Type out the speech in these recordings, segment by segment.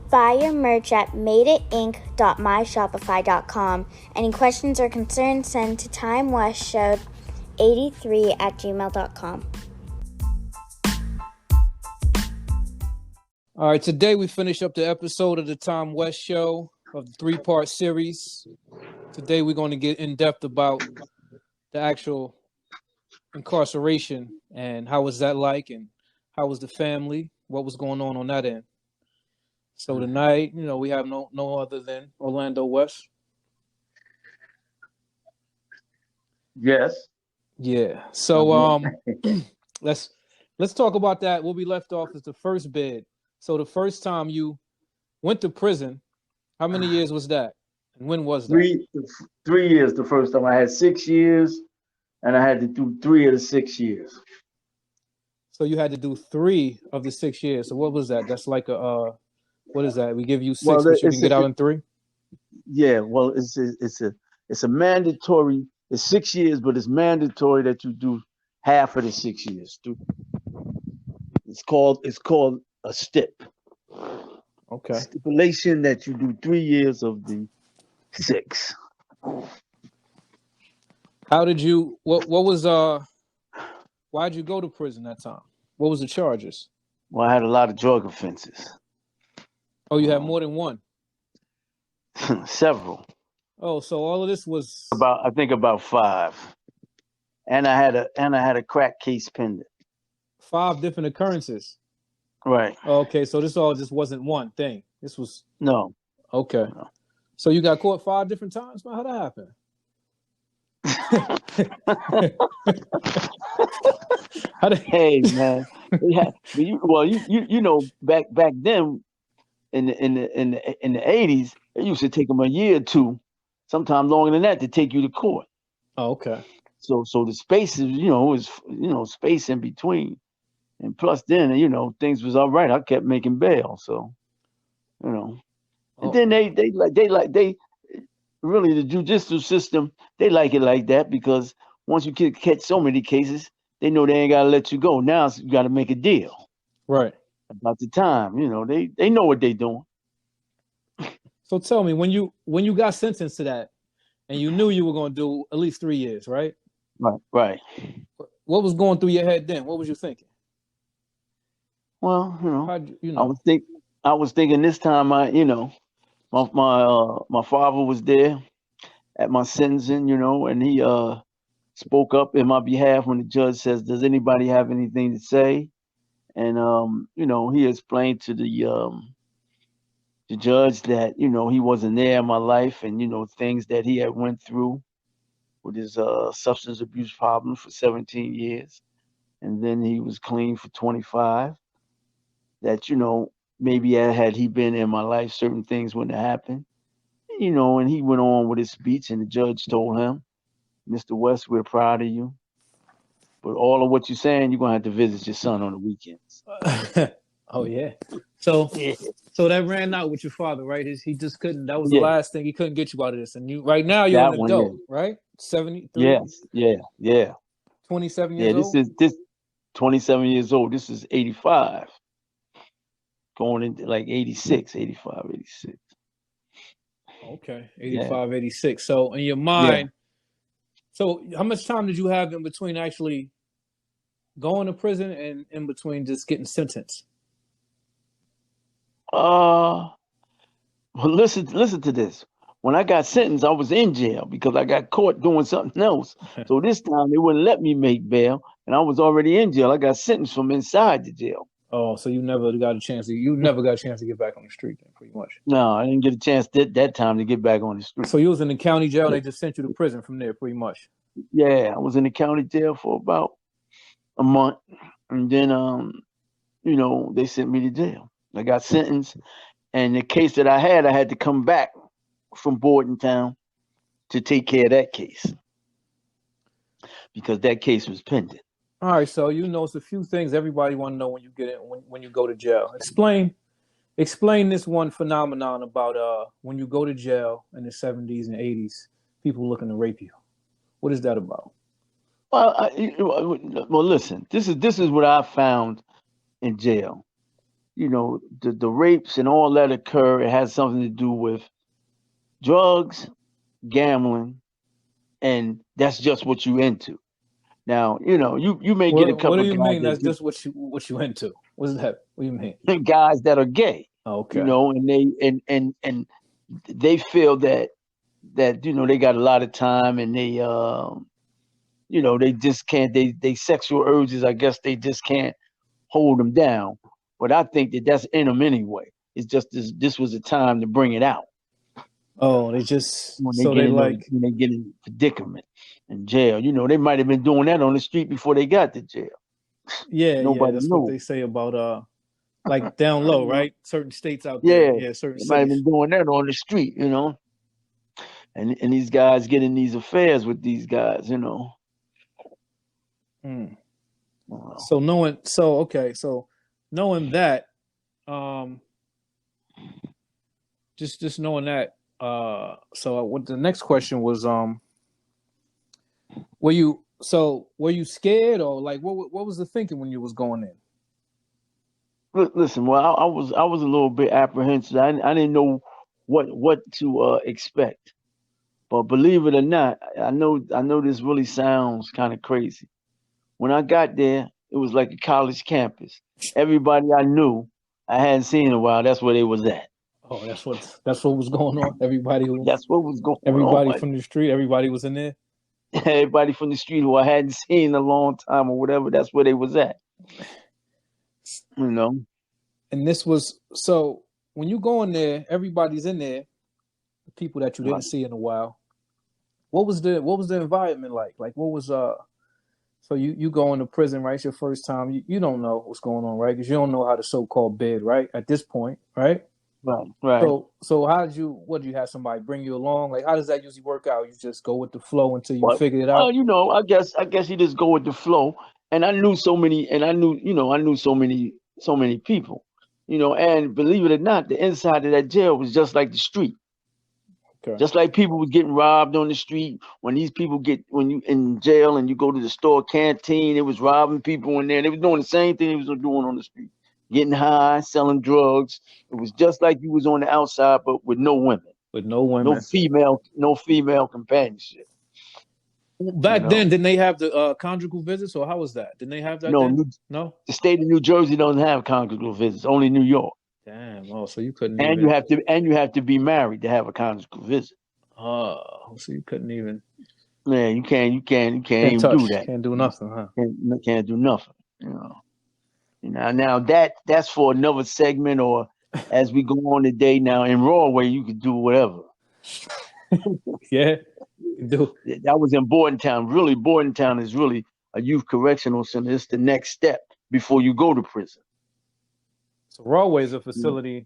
Buy your merch at madeitinc.myshopify.com. Any questions or concerns, send to timewestshow83@gmail.com. All right, today we finish up the episode of the Tom West Show of the 3-part series. Today we're going to get in depth about the actual incarceration and how was that like and how was the family, what was going on that end. So tonight, we have no other than Orlando West. Yes. Yeah. So let's talk about that. Where we left off is the first bid. So the first time you went to prison, how many years was that? And when was that? 3 years the first time. I had 6 years, and I had to do 3 of the 6 years. So you had to do 3 of the 6 years. So what was that? That's like what is that? We give you 6, but you can get out in 3? Yeah, well, it's a mandatory. It's 6 years, but it's mandatory that you do half of the 6 years. It's called a stip. Okay. Stipulation that you do 3 years of the 6. How did you? What was Why'd you go to prison that time? What was the charges? Well, I had a lot of drug offenses. Oh, you had more than one. Several. Oh, so all of this was I think about 5. And I had a crack case pending. 5 different occurrences. Right. Okay, so this all just wasn't one thing. This was no. Okay. No. So you got caught 5 different times? Man, how'd that happen? Hey man, you know back then in the 80s, it used to take them a year or 2, sometimes longer than that, to take you to court. Oh, okay. So the spaces, was space in between, and plus then things was all right. I kept making bail, so and then they really, the judicial system, they like it like that, because once you catch so many cases, they know they ain't got to let you go. Now you got to make a deal. Right. About the time, they know what they doing. So tell me, when you got sentenced to that, and you knew you were going to do at least 3 years, right? Right. What was going through your head then? What was you thinking? Well, I was thinking this time, my father was there at my sentencing, and he spoke up in my behalf when the judge says, "Does anybody have anything to say?" And he explained to the judge that he wasn't there in my life, and things that he had went through with his substance abuse problem for 17 years, and then he was clean for 25. That maybe had he been in my life, certain things wouldn't have happened. And he went on with his speech, and the judge told him, "Mr. West, we're proud of you, but all of what you're saying, you're gonna have to visit your son on the weekends." Oh yeah. So that ran out with your father, right? He just couldn't. That was the last thing. He couldn't get you out of this. And you right now you're an adult, right? 73. Yes. Yeah. 27 years old. This 27 years old. This is 85. Going into like 86, 85, 86. Okay, 85, 86. So in your mind, so how much time did you have in between actually going to prison and in between just getting sentenced? Well, listen to this. When I got sentenced, I was in jail because I got caught doing something else. So this time they wouldn't let me make bail, and I was already in jail. I got sentenced from inside the jail. Oh, so you never got a chance to get back on the street then, pretty much. No, I didn't get a chance that time to get back on the street. So you was in the county jail, they just sent you to prison from there, pretty much. Yeah, I was in the county jail for about a month, and then they sent me to jail. I got sentenced, and the case that I had to come back from Bordentown to take care of that case, because that case was pending. All right, so it's a few things everybody want to know when you get in, when you go to jail. Explain this one phenomenon about when you go to jail in the 70s and 80s, people looking to rape you. What is that about? Well, listen. This is what I found in jail. the rapes and all that occur. It has something to do with drugs, gambling, and that's just what you into. Now, you may get a What couple do of you guys mean? That's just what you into? What's that? What do you mean? guys that are gay, Okay. and they feel that they got a lot of time, and they just can't, they sexual urges, I guess they just can't hold them down. But I think that's in them anyway. It's just this was a time to bring it out Oh, they just when they so get they in like when they get in predicament in jail. They might have been doing that on the street before they got to jail. yeah. Nobody That's what knew. they say about like down low, right? Certain states out there, Yeah, yeah, certain they might have cities. been doing that on the street, and these guys getting these affairs with these guys, Mm. Wow. So knowing that, um, just knowing that, so what the next question was, were you scared or like what was the thinking when you was going in? Listen, well, I was a little bit apprehensive. I didn't know what to expect, but believe it or not, I know this really sounds kind of crazy. When I got there, it was like a college campus. Everybody I knew, I hadn't seen in a while. That's where they was at. Oh, that's what was going on. That's what was going Everybody on. from the street, everybody was in there. Everybody from the street who I hadn't seen in a long time or whatever, that's where they was at. You know. And this was so when you go in there, everybody's in there, the people that you didn't Right. see in a while. What was the environment like? Like what was so you go into prison, right? It's your first time. You don't know what's going on, right? Because you don't know how the so-called bed, right? At this point, right? Right. Right. So what did you have somebody bring you along? Like how does that usually work out? You just go with the flow until you Well, figure it well, out? I guess you just go with the flow. And I knew so many, and I knew so many people, and believe it or not, the inside of that jail was just like the street. Okay. Just like people was getting robbed on the street. When you in jail and you go to the store canteen, it was robbing people in there. They was doing the same thing they was doing on the street. Getting high, selling drugs. It was just like you was on the outside, but with no women. With no No women. female companionship. You Back know. then, didn't they have the conjugal visits, or how was that? Didn't they have that No, then? No. the state of New Jersey doesn't have conjugal visits, only New York. Damn. Oh, so you couldn't And you even. have to be married to have a conjugal visit. Oh, so you couldn't even. Man, you can't Can't even do touch. that. Can't do nothing, huh? Can't do nothing. Now that's for another segment, or as we go on today. Now in Broadway, you could do whatever. Yeah, you can do. That was in Bordentown. Really, Bordentown is really a youth correctional center. It's the next step before you go to prison. So Rawway is a facility.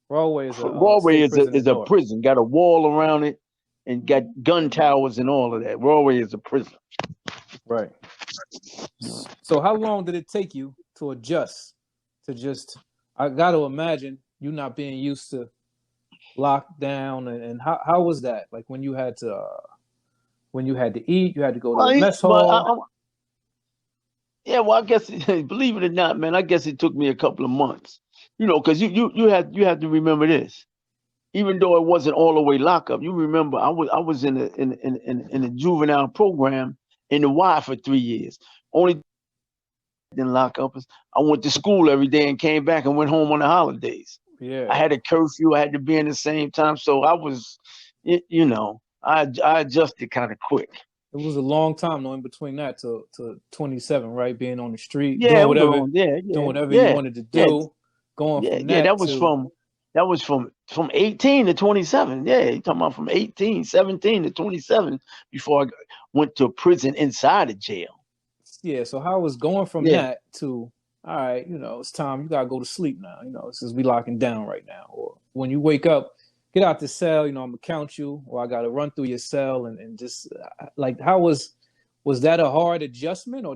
Rawway is a Broadway state is a prison in is a Newark. prison. Got a wall around it, and got gun towers and all of that. Broadway is a prison. Right. So how long did it take you to adjust to just? I got to imagine you not being used to lockdown, and how was that? Like when you had to eat, you had to go to the mess Well, hall. yeah. Well, I guess believe it or not, man, I guess it took me a couple of months. Because you have to remember this. Even though it wasn't all the way lockup, you remember I was in a juvenile program in the Y for 3 years. Only in lockup is I went to school every day and came back and went home on the holidays. Yeah, I had a curfew. I had to be in the same time, so I was, I adjusted kind of quick. it was a long time though in between that to 27, right? Being on the street, Yeah, it was a long. Yeah, doing yeah, whatever you yeah, wanted to yeah, do, going yeah, from yeah. that to That was from 18 to 27. Yeah, you talking about from 17 to 27 before I went to prison inside of jail. yeah. So how was going from Yeah. that to all right? It's time you gotta go to sleep now. Since we locking down right now, or when you wake up, get out the cell. I'm gonna count you, or I gotta run through your cell and just like how was that a hard adjustment, or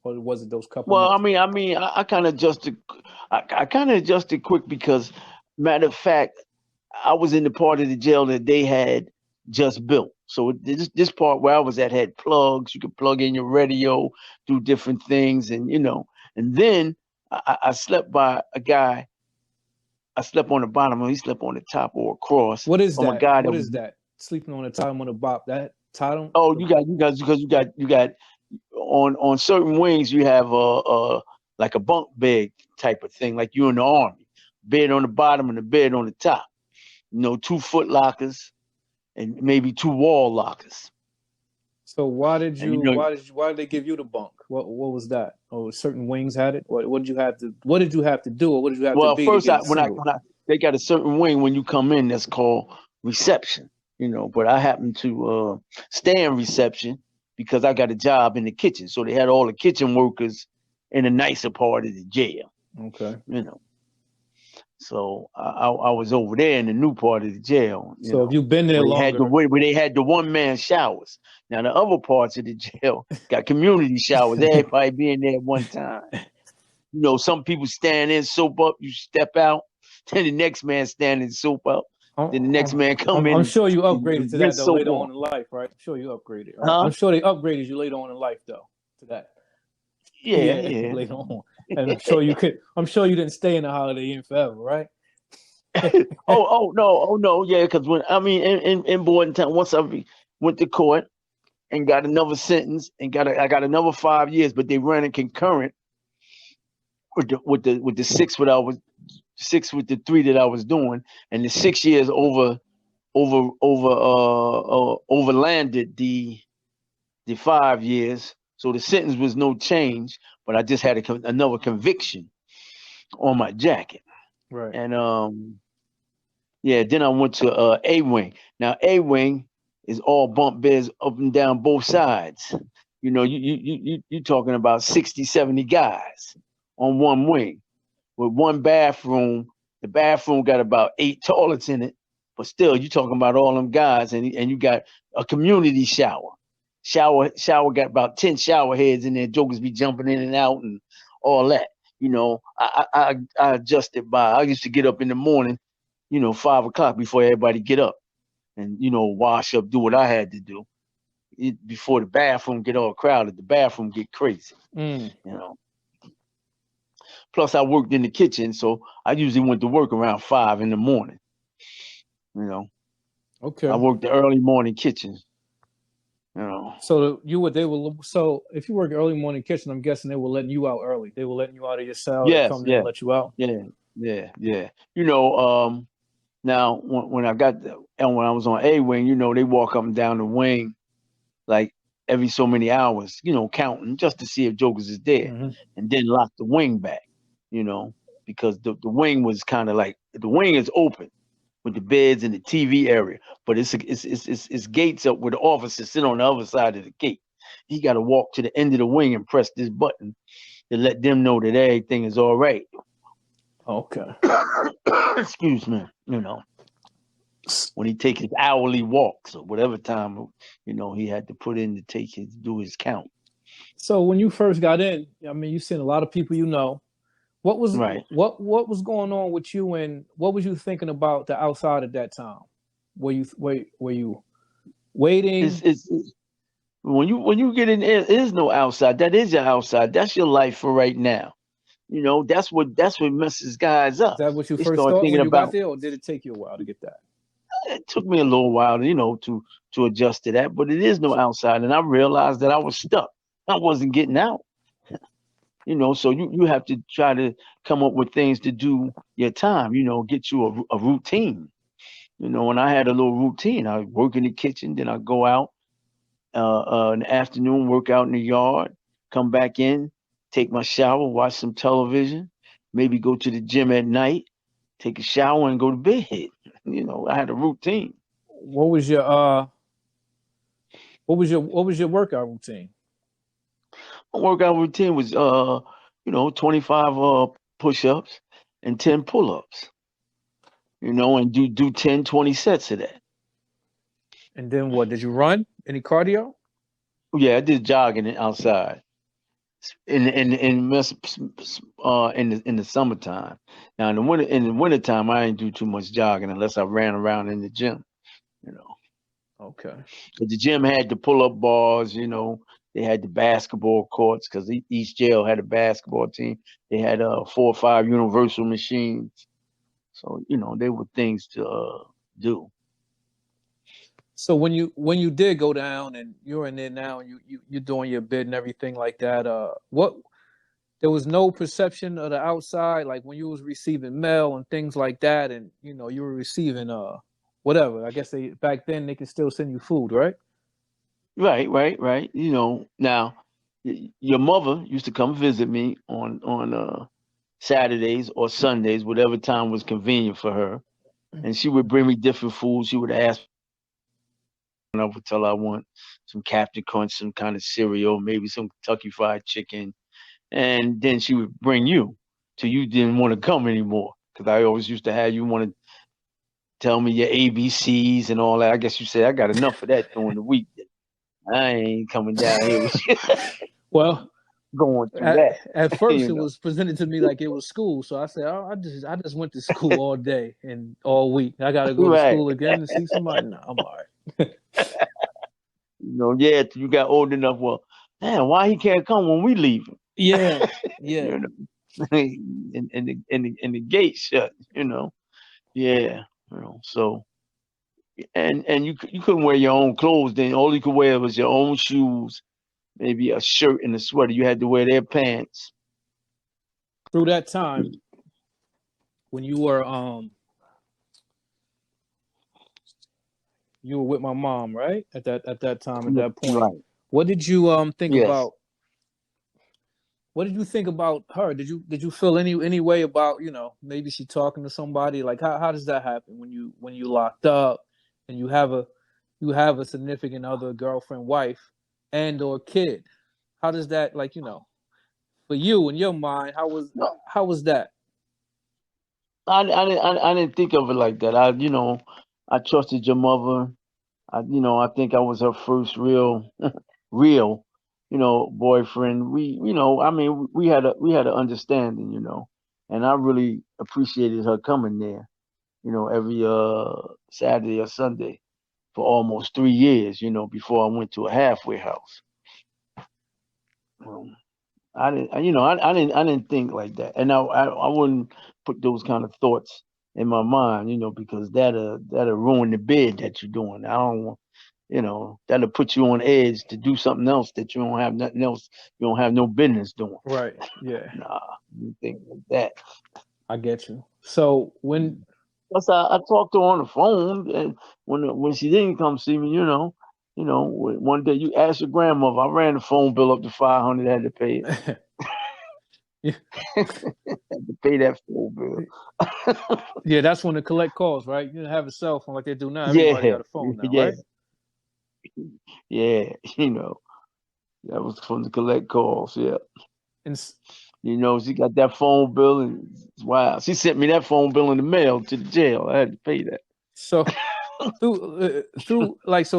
was it those couple Well, months? I kind of adjusted. I kind of adjusted quick because, matter of fact, I was in the part of the jail that they had just built. So this part where I was at had plugs. You could plug in your radio, do different things, and then I slept by a guy I slept on the bottom and he slept on the top or across. What is Oh my that? God. What is that? Sleeping on the bottom of the bop. That bottom. Oh, because you got on certain wings you have a like a bunk bed type of thing, like you in the army. Bed on the bottom and the bed on the top. 2-foot lockers and maybe 2 wall lockers. So why did And you? Why did they give you the bunk? What was that? Oh, certain wings had it. What did you have to? What did you have to do, or what did you have to well, be to first get it when single? they got a certain wing when you come in that's called reception. But I happened to stay in reception because I got a job in the kitchen. So they had all the kitchen workers in the nicer part of the jail. Okay. So I was over there in the new part of the jail. So if you've been there longer, where they had the one-man showers. Now the other parts of the jail got community showers. Everybody being there at one time. Some people stand in, soap up, you step out. Then the next man stand in, soap up. Then the next man come in. I'm sure you upgraded and to that though soap later on. on in life, right? I'm sure you upgraded, right? Huh? I'm sure they upgraded you later on in life though to that. Yeah. Later on. And I'm sure you didn't stay in the Holiday Inn forever, right? oh no, yeah, because in boarding time, once I went to court and got another sentence and I got another 5 years, but they ran it concurrent with the 6 what I was 6 with the 3 that I was doing, and the 6 years overlanded the 5 years, so the sentence was no change, but I just had another conviction on my jacket. Right. And then I went to A wing. Now A wing is all bunk beds up and down both sides. You talking about 60, 70 guys on one wing with one bathroom. The bathroom got about 8 toilets in it, but still you talking about all them guys, and you got a community shower. Shower got about 10 shower heads in there. Jokers be jumping in and out and all that. I adjusted by. I used to get up in the morning, 5 o'clock before everybody get up, and wash up, do what I had to do. Before the bathroom get all crowded, the bathroom get crazy. Plus, I worked in the kitchen, so I usually went to work around 5 in the morning. Okay. I worked the early morning kitchen. So so if you work early morning kitchen, I'm guessing they were letting you out early. They were letting you out of your cell. Yes, come in and let you out. Yeah. Now when I was on A wing, they walk up and down the wing like every so many hours, counting just to see if jokers is there, and then lock the wing back, because the wing was kind of like the wing is open with the beds and the TV area, but it's gates up where the officers sit on the other side of the gate. He got to walk to the end of the wing and press this button to let them know that everything is all right. Okay. Excuse me. When he take his hourly walks or whatever time, he had to put in to do his count. So when you first got in, you seen a lot of people. What was right. What was going on with you, and what was you thinking about the outside at that time? Were you waiting? It's when you get in, there is no outside. That is your outside. That's your life for right now. That's what messes guys up. Is that what you They first start thought when thinking you about, got there, or did it take you a while to get that? It took me a little while, to adjust to that, but it is no outside, and I realized that I was stuck. I wasn't getting out. So you have to try to come up with things to do your time. Get you a routine. And I had a little routine. I work in the kitchen, then I go out in the afternoon, work out in the yard, come back in, take my shower, watch some television, maybe go to the gym at night, take a shower, and go to bed. I had a routine. What was your workout routine? My workout routine was 25 push-ups and 10 pull-ups. And do 10, 20 sets of that. And then what? Did you run? Any cardio? Yeah, I did jogging outside in the summertime. Now in the wintertime, I didn't do too much jogging unless I ran around in the gym. Okay. But the gym had the pull-up bars. They had the basketball courts because each jail had a basketball team. They had 4 or 5 universal machines. So, they were things to do. So when you did go down and you're in there now, and you're doing your bid and everything like that. What there was no perception of the outside, like when you was receiving mail and things like that, and you were receiving whatever. I guess they back then they could still send you food, right? Right, right, right. Now your mother used to come visit me on Saturdays or Sundays, whatever time was convenient for her, and she would bring me different foods. She would ask, and I would tell her I want some Captain Crunch, some kind of cereal, maybe some Kentucky Fried Chicken, and then she would bring you till you didn't want to come anymore. Because I always used to have you want to tell me your ABCs and all that. I guess you said I got enough of that during the week. I ain't coming down here with you Well, going through at, that. at first you it know. was presented to me like it was school, so I said, "Oh, I just went to school all day and all week. I got to go to Right. school again to see somebody. No, I'm all right." Yeah, till you got old enough. Well, man, why he can't come when we leave him? Yeah, yeah. you know, and the gate shut. Yeah. So and you couldn't wear your own clothes. Then all you could wear was your own shoes, maybe a shirt and a sweater. You had to wear their pants. Through that time when you were with my mom, right? At that time, at that point, Right. what did you think Yes. about? What did you think about her? Did you feel any way about maybe she talking to somebody? Like how does that happen when you locked up and you have a significant other, girlfriend, wife, and or kid? How does that, like, for you in your mind? How was No, how was that? I didn't think of it like that. I trusted your mother. I think I was her first real, boyfriend. I mean, we had an understanding, and I really appreciated her coming there, every Saturday or Sunday for almost 3 years, before I went to a halfway house. Um, I didn't think like that, and I wouldn't put those kind of thoughts in my mind, because that'll ruin the bid that you're doing. I don't want, that'll put you on edge to do something else that you don't have nothing else, you don't have no business doing. Right. Yeah, Nah, you think like that. I get you. So when Plus, I talked to her on the phone, and when she didn't come see me, one day you asked your grandmother, I ran the phone bill up to 500, had to pay it, yeah, had to pay that phone bill. yeah, that's when the collect calls, right? You didn't have a cell phone like they do now. Everybody Yeah, got a phone now, yeah, right? yeah. That was from the collect calls. Yeah, And she got that phone bill, and wow, she sent me that phone bill in the mail to the jail. I had to pay that. so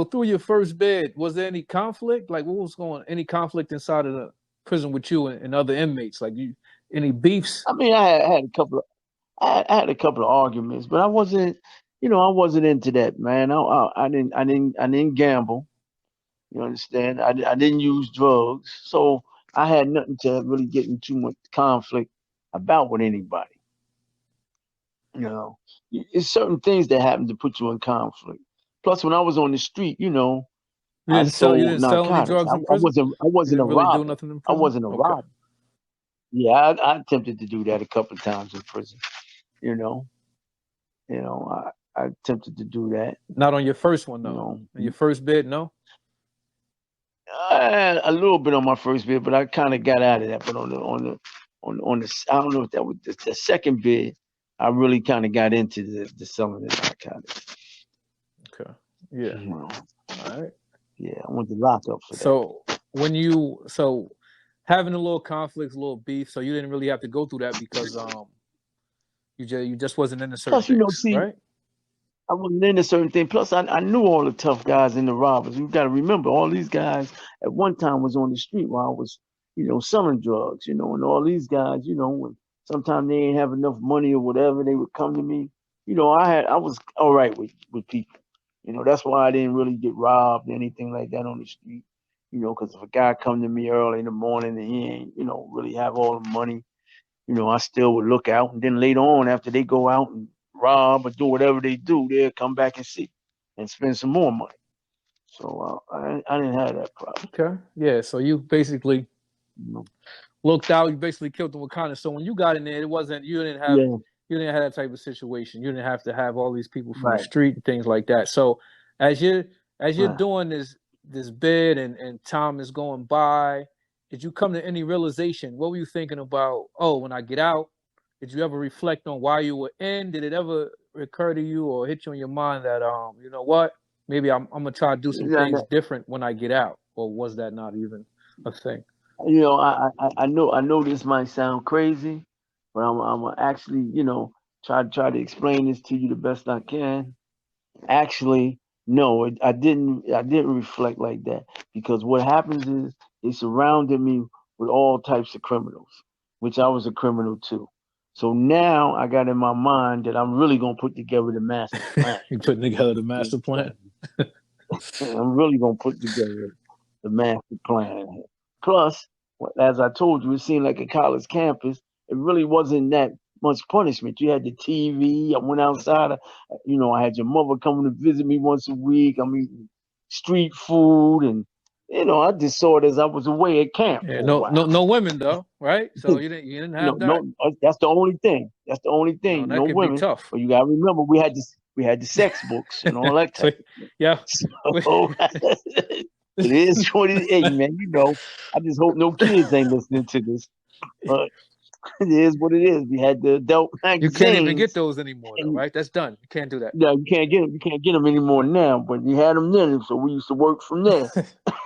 through your first bid, was there any conflict? Like, what was going? Any conflict inside of the prison with you and other inmates? Like, any beefs? I mean, I had a couple of I had a couple of arguments, but I wasn't into that, man. I didn't gamble. You understand? I didn't use drugs, so I had nothing to really get into too much conflict about with anybody. You know, it's certain things that happen to put you in conflict. Plus, when I was on the street, You I didn't sell. You sold didn't sell any narcotics. drugs I, in I prison. wasn't. I You wasn't a didn't really do robber. nothing in I prison. wasn't a Okay, robber. Yeah, I attempted to do that a couple of times in prison. You know, I attempted to do that. not on your first one You though. know, On your first bid, no. I had a little bit on my first bid, but I kind of got out of that. But I don't know if that was the second bid. I really kind of got into the selling the narcotics. Okay, yeah, You know, all right. yeah, I went to lockup for that. So so having a little conflict, a little beef, so you didn't really have to go through that because you just wasn't into certain Plus, things, see, right? I wasn't into certain things. Plus, I knew all the tough guys in the robbers. You got to remember, all these guys at one time was on the street while I was, selling drugs. And all these guys, when sometimes they ain't have enough money or whatever, they would come to me. I was all right with people. That's why I didn't really get robbed or anything like that on the street. Because if a guy come to me early in the morning and he ain't, really have all the money, I still would look out. And then later on, after they go out and rob or do whatever they do, they'll come back and see and spend some more money. So I didn't have that problem. Okay. Yeah. So you basically You know? looked out. You basically killed them with kindness. So when you got in there, it wasn't Yeah, you didn't have that type of situation. You didn't have to have all these people from the right, street and things like that. So as you're right. doing this bid and time is going by, did you come to any realization? What were you thinking about? Oh, when I get out, did you ever reflect on why you were in? Did it ever occur to you or hit you in your mind that you know what? Maybe I'm gonna try to do some Yeah, things different when I get out, or was that not even a thing? you know, I know this might sound crazy, but I'm gonna actually, try to explain this to you the best I can. Actually, no, I didn't reflect like that because what happens is they surrounded me with all types of criminals, which I was a criminal too. So now I got in my mind that I'm really gonna put together the master plan. You putting together the master plan. I'm really gonna put together the master plan. Plus, as I told you, it seemed like a college campus. It really wasn't that much punishment. You had the TV. I went outside. I had your mother coming to visit me once a week. I'm eating street food, and I just saw it as I was away at camp Yeah, for a while. no women though, right? So you didn't No, have that. no, that's the only thing. That's the only No, thing. that No could be women. tough. But you gotta remember, we had the sex books and all that So type. yeah, So it is what it is. Hey, man, I just hope no kids ain't listening to this. But it is what it is. We had the adult you can't even get magazines, those anymore though, and right? That's done. You can't do that. you can't get them. You can't get them anymore now. But we had them then, so we used to work from there.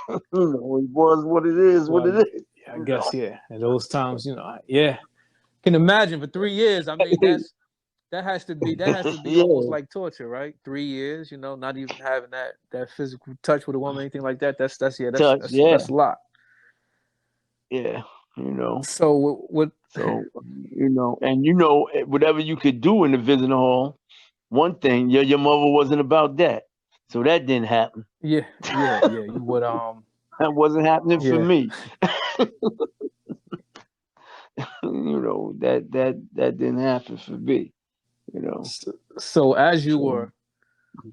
It was what it is. What Well, it is. yeah, I guess yeah. At those times, yeah. Can imagine for 3 years. I mean, that has to be almost Yeah, like torture, right? 3 years, not even having that physical touch with a woman, anything like that. That's yeah, that's touch. that's Yeah, that's a lot. yeah. You know. So what? So and whatever you could do in the visiting hall. One thing, your mother wasn't about that, so that didn't happen. Yeah. You would That wasn't happening for yeah. me. That didn't happen for me. So as you So were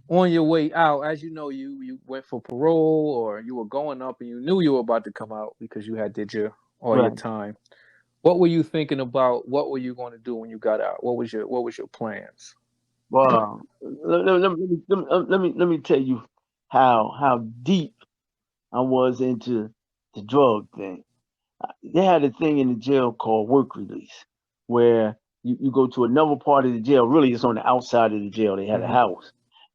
on your way out, as you know, you went for parole or you were going up and you knew you were about to come out because you had did all your right. time. What were you thinking about? What were you going to do when you got out? What was your plans? Well, let me tell you how deep I was into the drug thing. They had a thing in the jail called work release, where you go to another part of the jail. Really, it's on the outside of the jail. They had a Mm-hmm. house,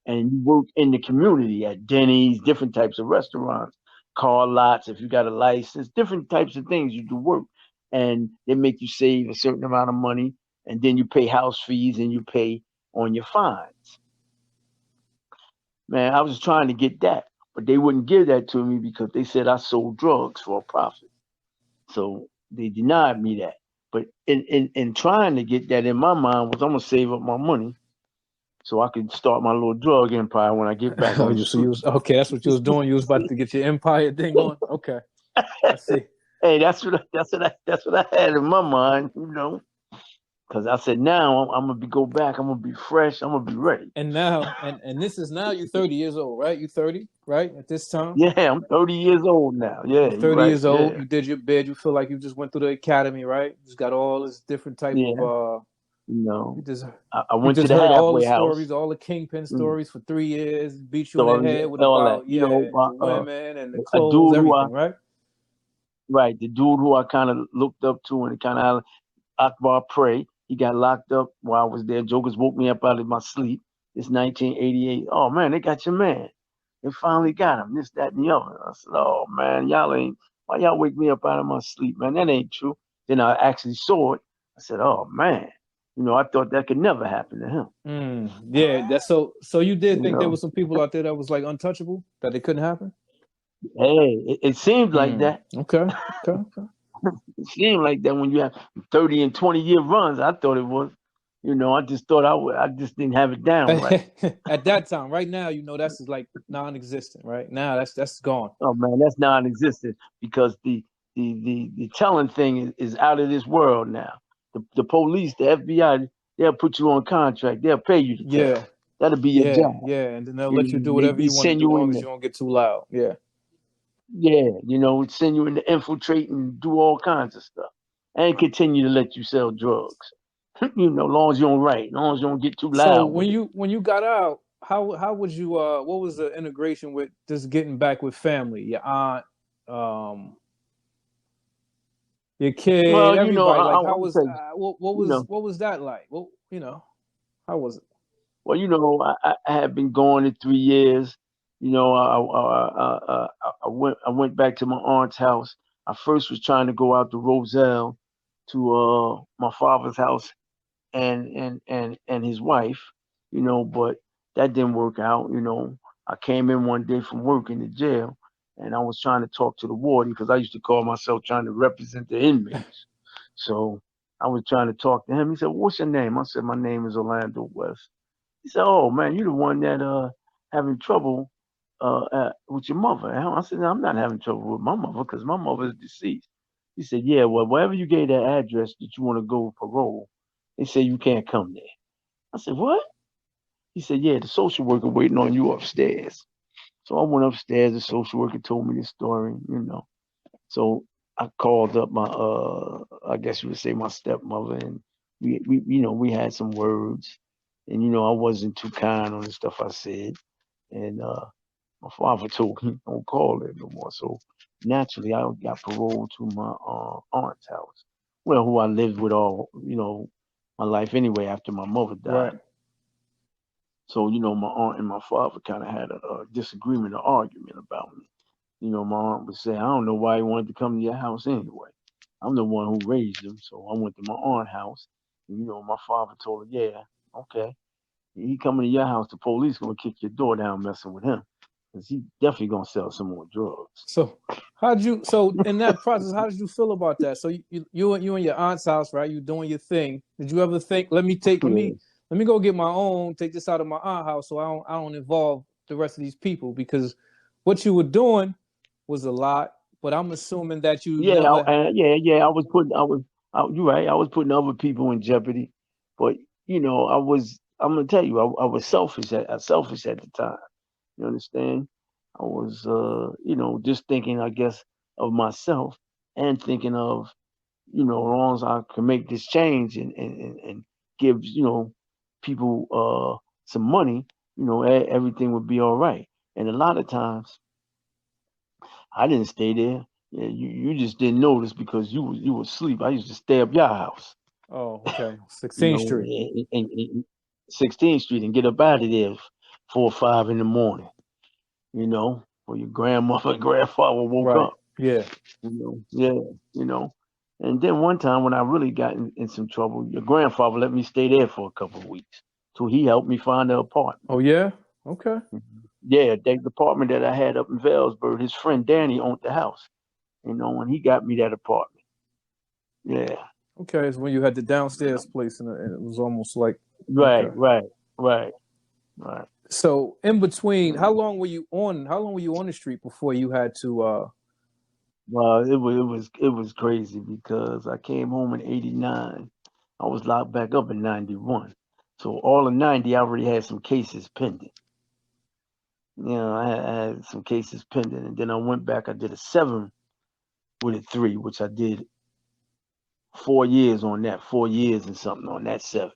and you work in the community at Denny's, different types of restaurants, car lots. If you got a license, different types of things you do work, and they make you save a certain amount of money, and then you pay house fees and you pay on your fines. Man, I was trying to get that, but they wouldn't give that to me because they said I sold drugs for a profit. So they denied me that. But in trying to get that, in my mind was I'm gonna save up my money so I can start my little drug empire when I get back on the So you street. was okay. That's what you was doing. You was about to get your empire thing going. Okay, I see. Hey, that's what I had in my mind. Because I said now I'm gonna go back. I'm gonna be fresh. I'm gonna be ready. And now, and this is now you're 30 years old, right? You 30, right? At this time, Yeah, I'm 30 years old now. Yeah, you're you're 30 right. years old. Yeah, You did your bid. You feel like you just went through the academy, right? Just got all this different type of yeah. You You just I you went to just the heard all the halfway house. stories, all the kingpin Mm, stories for 3 years. Beat you in the stories, head with all that. about the women and the A clothes, dude who everything, right? right, the dude who I kind of looked up to and kind of Akbar Prey. He got locked up while I was there. Jokers woke me up out of my sleep. It's 1988. Oh man, they got your man. They finally got him. This, that, and the other. I said, oh man, y'all ain't. Why y'all wake me up out of my sleep, man? That ain't true. Then I actually saw it. I said, oh man, I thought that could never happen to him. Yeah, that's so you did You think there know, was some people out there that was like untouchable, that it couldn't happen? hey, it seemed like that. Okay, okay. It seemed like that when you have 30 and 20-year runs. I thought it was. I just thought I just didn't have it down right. At that time, right now, that's like non-existent. Right now, that's gone. Oh man, that's non-existent because the telling thing is out of this world now. The police, the FBI, They'll put you on contract. They'll pay you to Yeah, tell. That'll be your yeah, job. yeah, and then they'll You let you know, do whatever they you want to send do, you long in as you don't get too loud. Yeah. yeah, send you in to infiltrate and do all kinds of stuff, and continue to let you sell drugs. Long as you don't write, long as you don't get too So loud with it. when you got out, how would you what was the integration with just getting back with family, your aunt, um, your kid, Well, everybody? Like how I'll was tell you, what was that like? Well, how was it? well, I had been going in 3 years. I went back to my aunt's house. I first was trying to go out to Roselle to my father's house and his wife, but that didn't work out. I came in one day from work in the jail, and I was trying to talk to the warden because I used to call myself trying to represent the inmates. So I was trying to talk to him. He said, "What's your name?" I said, "My name is Orlando West." He said, "Oh man, you're the one that having trouble with your mother." And I said, "No, I'm not having trouble with my mother because my mother is deceased." He said, "Yeah, well, wherever you gave that address that you want to go parole, they say you can't come there." I said, "What?" He said, "Yeah, the social worker waiting on you upstairs." So I went upstairs. The social worker told me this story. So I called up my I guess you would say my stepmother, and we had some words, and I wasn't too kind on the stuff I said, and my father told me don't call her no more. So naturally, I got paroled to my aunt's house, well, who I lived with all my life anyway after my mother Right. died. So my aunt and my father kind of had a disagreement, an argument about me. My aunt would say, "I don't know why he wanted to come to your house anyway. I'm the one who raised him." So I went to my aunt's house. And, my father told her, "Yeah, okay. He coming to your house, the police gonna kick your door down messing with him. Because he definitely gonna sell some more drugs." So so in that process, how did you feel about that? So you in your aunt's house, right? You doing your thing. Did you ever think, Yeah. let me go get my own, take this out of my aunt house so I don't involve the rest of these people? Because what you were doing was a lot, but I'm assuming that you Yeah, never. yeah. You're right. I was putting other people in jeopardy, but I'm gonna tell you, I was selfish at the time. You understand? I was, just thinking, I guess, of myself and thinking of, as long as I can make this change and give, people some money, everything would be all right. And a lot of times I didn't stay there. Yeah, you just didn't notice because you were asleep. I used to stay up your house, Oh, okay. you 16th know, Street. in 16th Street and get up out of there 4 or 5 in the morning, or your grandmother and grandfather woke Right. up, Yeah. yeah, you know. And then one time when I really got in some trouble, your grandfather let me stay there for a couple of weeks. So he helped me find an apartment. Oh yeah. Okay. Yeah, the apartment that I had up in Valesburg, his friend Danny owned the house, and he got me that apartment. Yeah. Okay. It's when you had the You know. downstairs place, and it was almost like Right, okay. right, right, right. So in between, Mm. How long were you on the street before you had to? Well, it was crazy because I came home in '89. I was locked back up in '91. So all of '90, I already had some cases pending. I had some cases pending, and then I went back. I did a 7 with a 3, which I did 4 years on that, 4 years and something on that 7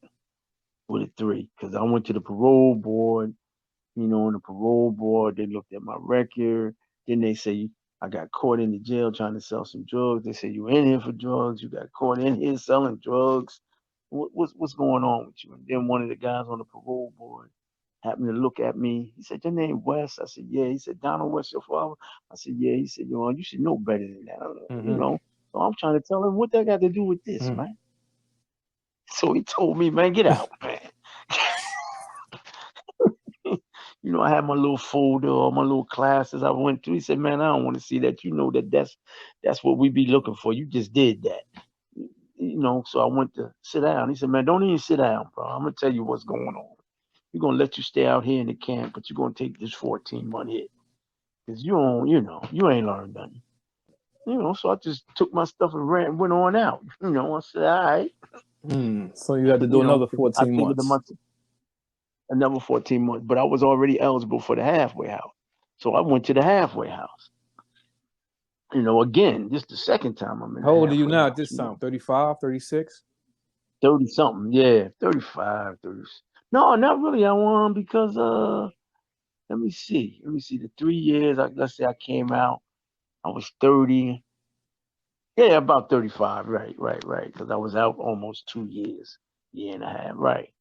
with a 3, because I went to the parole board. On the parole board, they looked at my record. Then they say I got caught in the jail trying to sell some drugs. They say you in here for drugs. You got caught in here selling drugs. What's going on with you? And then one of the guys on the parole board happened to look at me. He said, "Your name West?" I said, "Yeah." He said, "Donald West, your father?" I said, "Yeah." He said, "You should know better than that." You Mm-hmm, know. So I'm trying to tell him what that got to do with this, mm-hmm. man. So he told me, "Man, get out, man." I had my little folder or my little classes I went through. He said, "Man, I don't want to see that. You know that's what we be looking for. You just did that." So I went to sit down. He said, "Man, don't even sit down, bro. I'm gonna tell you what's going on. We're gonna let you stay out here in the camp, but you're gonna take this 14-month hit. Because you ain't learned nothing." So I just took my stuff and went on out. I said, "All right." So you had to do You know, another 'cause I 14 think of the months. months, another 14 months, but I was already eligible for the halfway house. So I went to the halfway house. You know, again, this is the second time I'm in the How old are you halfway now at house, this you time? know. 35, 36? 30 something, yeah, 35, 30. No, not really. I won because let me see. Let me see. The 3 years, let's say I came out, I was 30. Yeah, about 35. Right. Because I was out almost 2 years, year and a half. Right.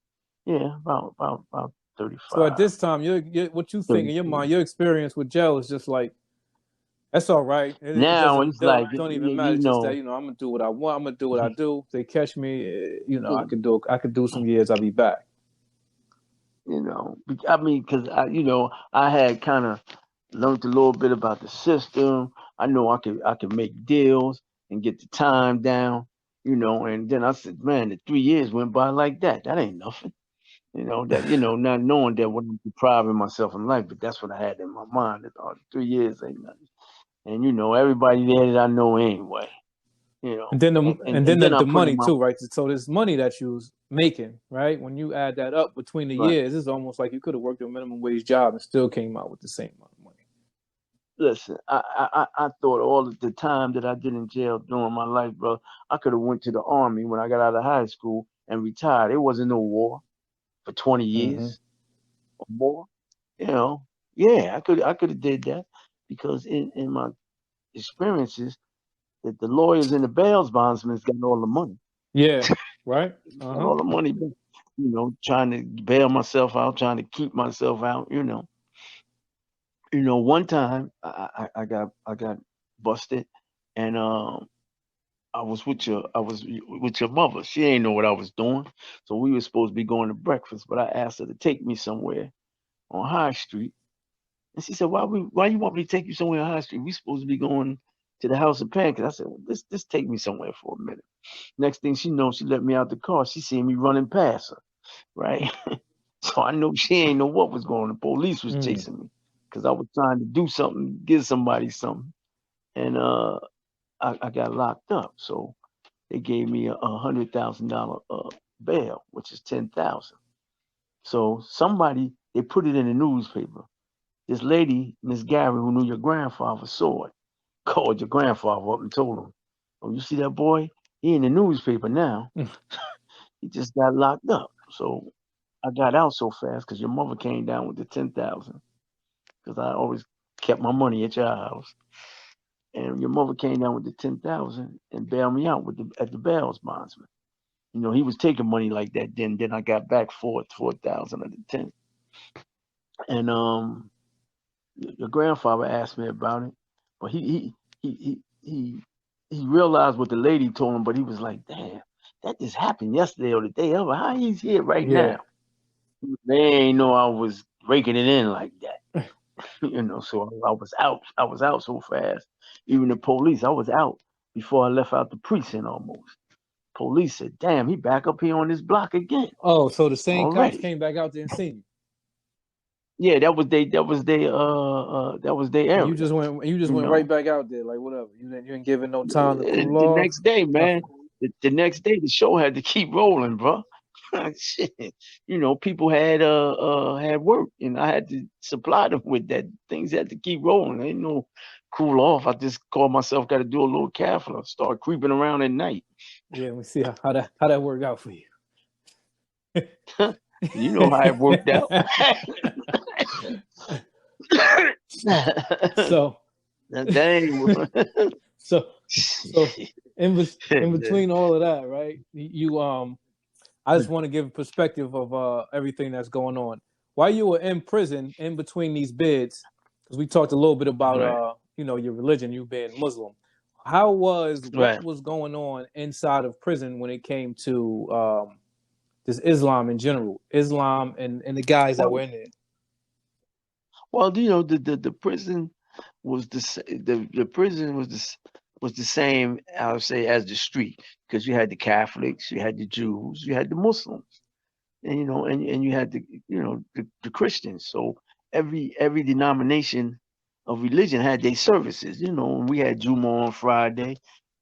Yeah, about So at 35, this time, you're what you think in your 33. mind, your experience with jail is just like, that's all right. It Now doesn't it's like don't even matter. you It's just that, know, I'm gonna do what I want. I'm gonna do what I do. If they catch me, you I could do some years. I'll be back. know. I mean, because I had kind of learned a little bit about the system. I know I could make deals and get the time down. And then I said, man, the 3 years went by like that. That ain't nothing. Not knowing that when I'm depriving myself in life, but that's what I had in my mind. That all 3 years ain't nothing. And everybody there that I know anyway. And And then then I the put in money my too, right? So this money that you was making, right? When you add that up between the right. years, it's almost like you could have worked a minimum wage job and still came out with the same amount of money. Listen, I thought all of the time that I did in jail during my life, bro, I could have went to the army when I got out of high school and retired. It wasn't no war for 20 Mm-hmm. years or more. You know, yeah, I could have did that because in my experiences, that the lawyers and the bail bondsmen got all the money. Yeah. Right. Got all the money, but, trying to bail myself out, trying to keep myself out. One time I got busted, and I was with your mother. She ain't know what I was doing, so we were supposed to be going to breakfast. But I asked her to take me somewhere on High Street, and she said, "Why you want me to take you somewhere on High Street? We supposed to be going to the House of Pancakes." I said, well, "This take me somewhere for a minute." Next thing she knows, she let me out the car. She seen me running past her, right? So I know she ain't know what was going on. The police was Mm-hmm. chasing me because I was trying to do something, give somebody something, and I got locked up. So they gave me a $100,000 bail, which is 10,000. So somebody they put it in the newspaper. This lady, Miss Gary, who knew your grandfather, saw it. Called your grandfather up and told him, "Oh, you see that boy? He in the newspaper now. He just got locked up." So I got out so fast because your mother came down with the 10,000. Because I always kept my money at your house, and your mother came down with the 10,000 and bailed me out at the bail bondsman. He was taking money like that. Then I got back 4,000 of the 10. And your grandfather asked me about it, but he realized what the lady told him, but he was like, "Damn, that just happened yesterday or the day of. How he's here right Yeah. now?" They ain't know I was breaking it in like that. So I was out. I was out so fast. Even the police, I was out before I left out the precinct almost. Police said, "Damn, he back up here on this block again Oh, so the same cops already." came back out there and seen you, Yeah, that was their and area. you just You went right know, back out there like whatever. You didn't give it no time to cool the off. next day, man. Nothing. The next day, the show had to keep rolling, bro. Shit. People had work, and I had to supply them with that. Things had to keep rolling. Ain't no cool off. I just called myself, got to do a little careful. Start creeping around at night. Yeah, let me see how that worked out for you. You know how it worked out. so Dang. so so in between all of that, right? I just want to give a perspective of everything that's going on. While you were in prison, in between these bids, because we talked a little bit about Right, your religion, you being Muslim. What right. was going on inside of prison when it came to this Islam in general, Islam and the guys that Well, were in there? the prison was the prison was the same, I would say, as the street, because you had the Catholics, you had the Jews, you had the Muslims, and you had the Christians. So every denomination of religion had their services. And we had Juma on Friday,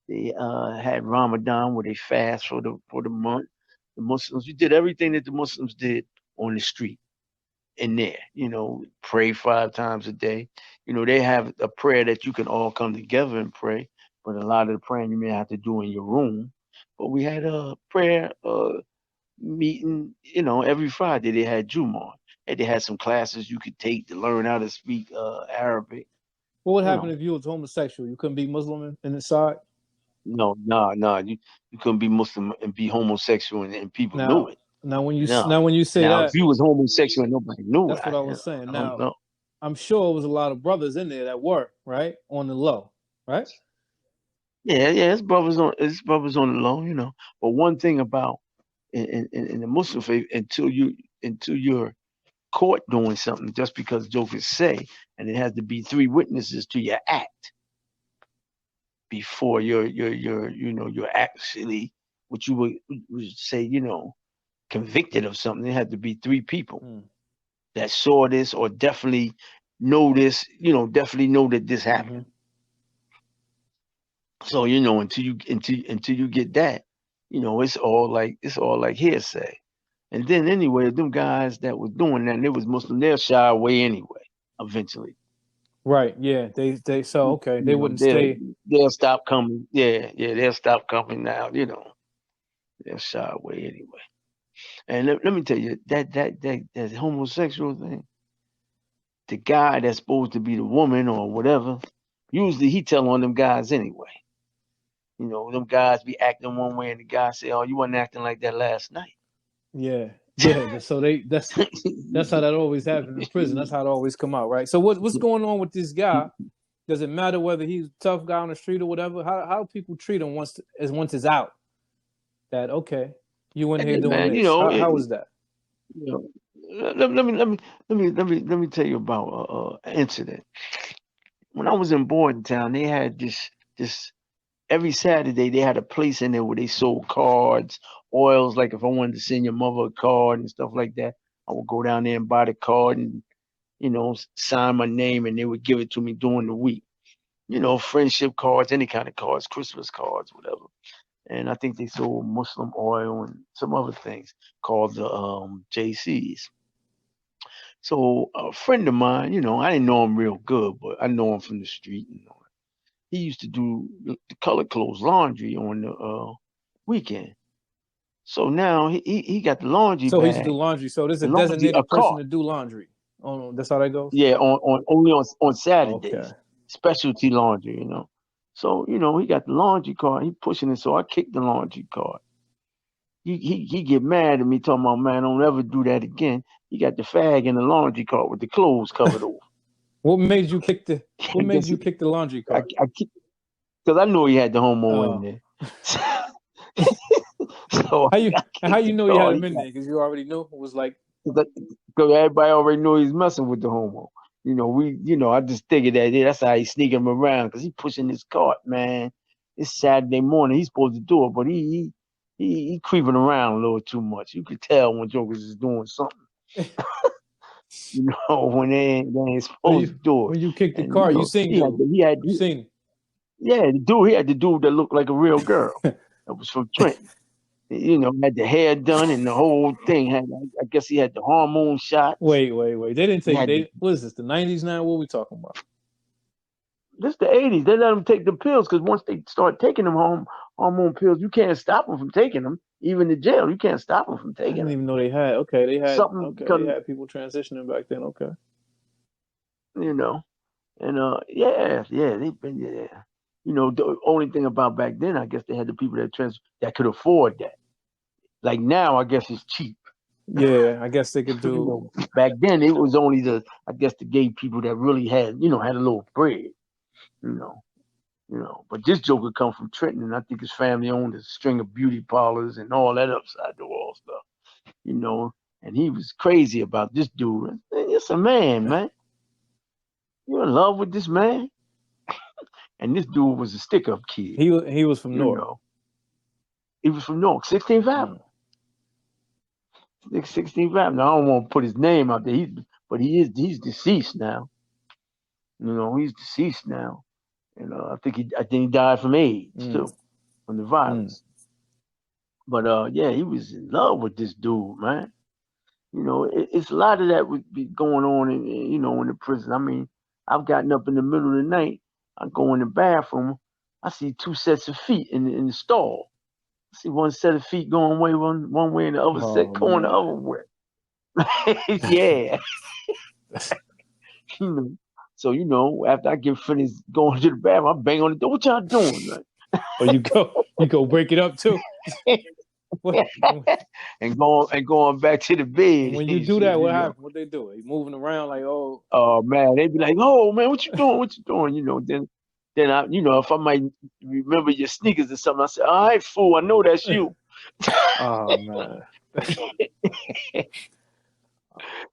They had Ramadan where they fast for the month. The Muslims, we did everything that the Muslims did on the street in there. Pray 5 times a day. They have a prayer that you can all come together and pray, but a lot of the praying you may have to do in your room. But we had a prayer meeting, every Friday. They had Jumu'ah, and they had some classes you could take to learn how to speak Arabic. What would You happen know, if you was homosexual? You couldn't be Muslim inside. no, no, you couldn't be Muslim and be homosexual, and people knew Now, it. now when you No. now when you say Now, if that, you was homosexual and nobody knew it, that's what I was saying. I don't Now, know. I'm sure it was a lot of brothers in there that were right on the low, right? Yeah, it's brothers on the low. But one thing about in the Muslim faith, until you're caught doing something, just because jokers say, and it has to be 3 witnesses to your act before you're actually what you would say, convicted of something. It had to be 3 people that saw this or definitely know this, definitely know that this happened. So until you get that, it's all like hearsay. And then anyway, them guys that was doing that, they was Muslim, they'll shy away anyway, eventually. Right. Yeah. They so okay. They wouldn't They'll stay. they'll stop coming. Yeah, they'll stop coming now. They'll shy away anyway. And let me tell you that homosexual thing, the guy that's supposed to be the woman or whatever, usually he tell on them guys anyway. Them guys be acting one way, and the guy say, "Oh, you wasn't acting like that last night." Yeah. Yeah. So that's how that always happened in prison. That's how it always come out, right? So what's going on with this guy? Does it matter whether he's a tough guy on the street or whatever? How people treat him once it's out? That okay, you in here Hey, doing man, this? How is that? you know, let me tell you about an incident. When I was in Bordentown, they had this every Saturday they had a place in there where they sold cards, oils. Like if I wanted to send your mother a card and stuff like that, I would go down there and buy the card and sign my name, and they would give it to me during the week. Friendship cards, any kind of cards, Christmas cards, whatever. And I think they sold Muslim oil and some other things called the JCs. So a friend of mine, I didn't know him real good, but I know him from the street. He used to do the color clothes laundry on the weekend. So now he got the laundry So he should do bag, laundry. So this is the a laundry a designated person cart. to do laundry. Oh, that's how that goes. Yeah, on only on Okay. Saturdays, specialty laundry. So he got the laundry cart. He pushing it. So I kicked the laundry cart. He get mad at me, talking about, man, don't ever do that again. He got the fag in the laundry cart with the clothes covered over. What made you kick the I What made guess you kick the laundry I cart? kicked because I knew he had the homo in Oh, there. So I how kicked you the know you had cart. him in there? Because you already knew it was like Because everybody already knew he's messing with the homo. I just figured that's how he's sneaking him around because he pushing his cart, man. It's Saturday morning. He's supposed to do it, but he creeping around a little too much. You could tell when Jokers is doing something. When they ain't supposed to do it. when you kicked the And cart, you seen he had dude. he had You seen yeah, he had the dude that looked like a real girl. him. That was from Trenton. Had the hair done and the whole thing. I guess he had the hormone shots. Wait. They didn't He take had the, they what is this, the 90s now? What are we talking about? this the 80s. They let them take the pills because once they start taking them hormone pills, you can't stop them from taking them. Even in jail, you can't stop them from I taking didn't them. even know Something they come, had people transitioning back then. Okay. you know, and yeah, they've been there. The only thing about back then, I guess they had the people that could afford that. Like now, I guess it's cheap. Yeah, I guess they could do. Back then it was only I guess the gay people that really had a little bread. You know, But this joker come from Trenton, and I think his family owned a string of beauty parlors and all that upside the wall stuff. And he was crazy about this dude. It's a man, man. You in love with this man? And this dude was a stick-up kid. He was from You North. know, he was from North, 16th Avenue. Mm. 16th Avenue. I don't want to put his name out there, but he's deceased now. He's deceased now. And I think he died from AIDS too, from the virus. But yeah, he was in love with this dude, man. It's a lot of that would be going on in the prison. I mean, I've gotten up in the middle of the night. I go in the bathroom. I see two sets of feet in the stall. I see one set of feet going one way and the other set Oh going the man. other way. Yeah. You know. So, after I get finished going to the bathroom, I bang on the door. What y'all doing? Or you go break it up too. What, and going back to the bed when you and do shit, that, what happens? What they do? They moving around like, oh. Oh man, they'd be like, "Oh man, what you doing? What you doing?" Then I, if I might remember your sneakers or something, I say, "All right, fool, I know that's you." Oh man.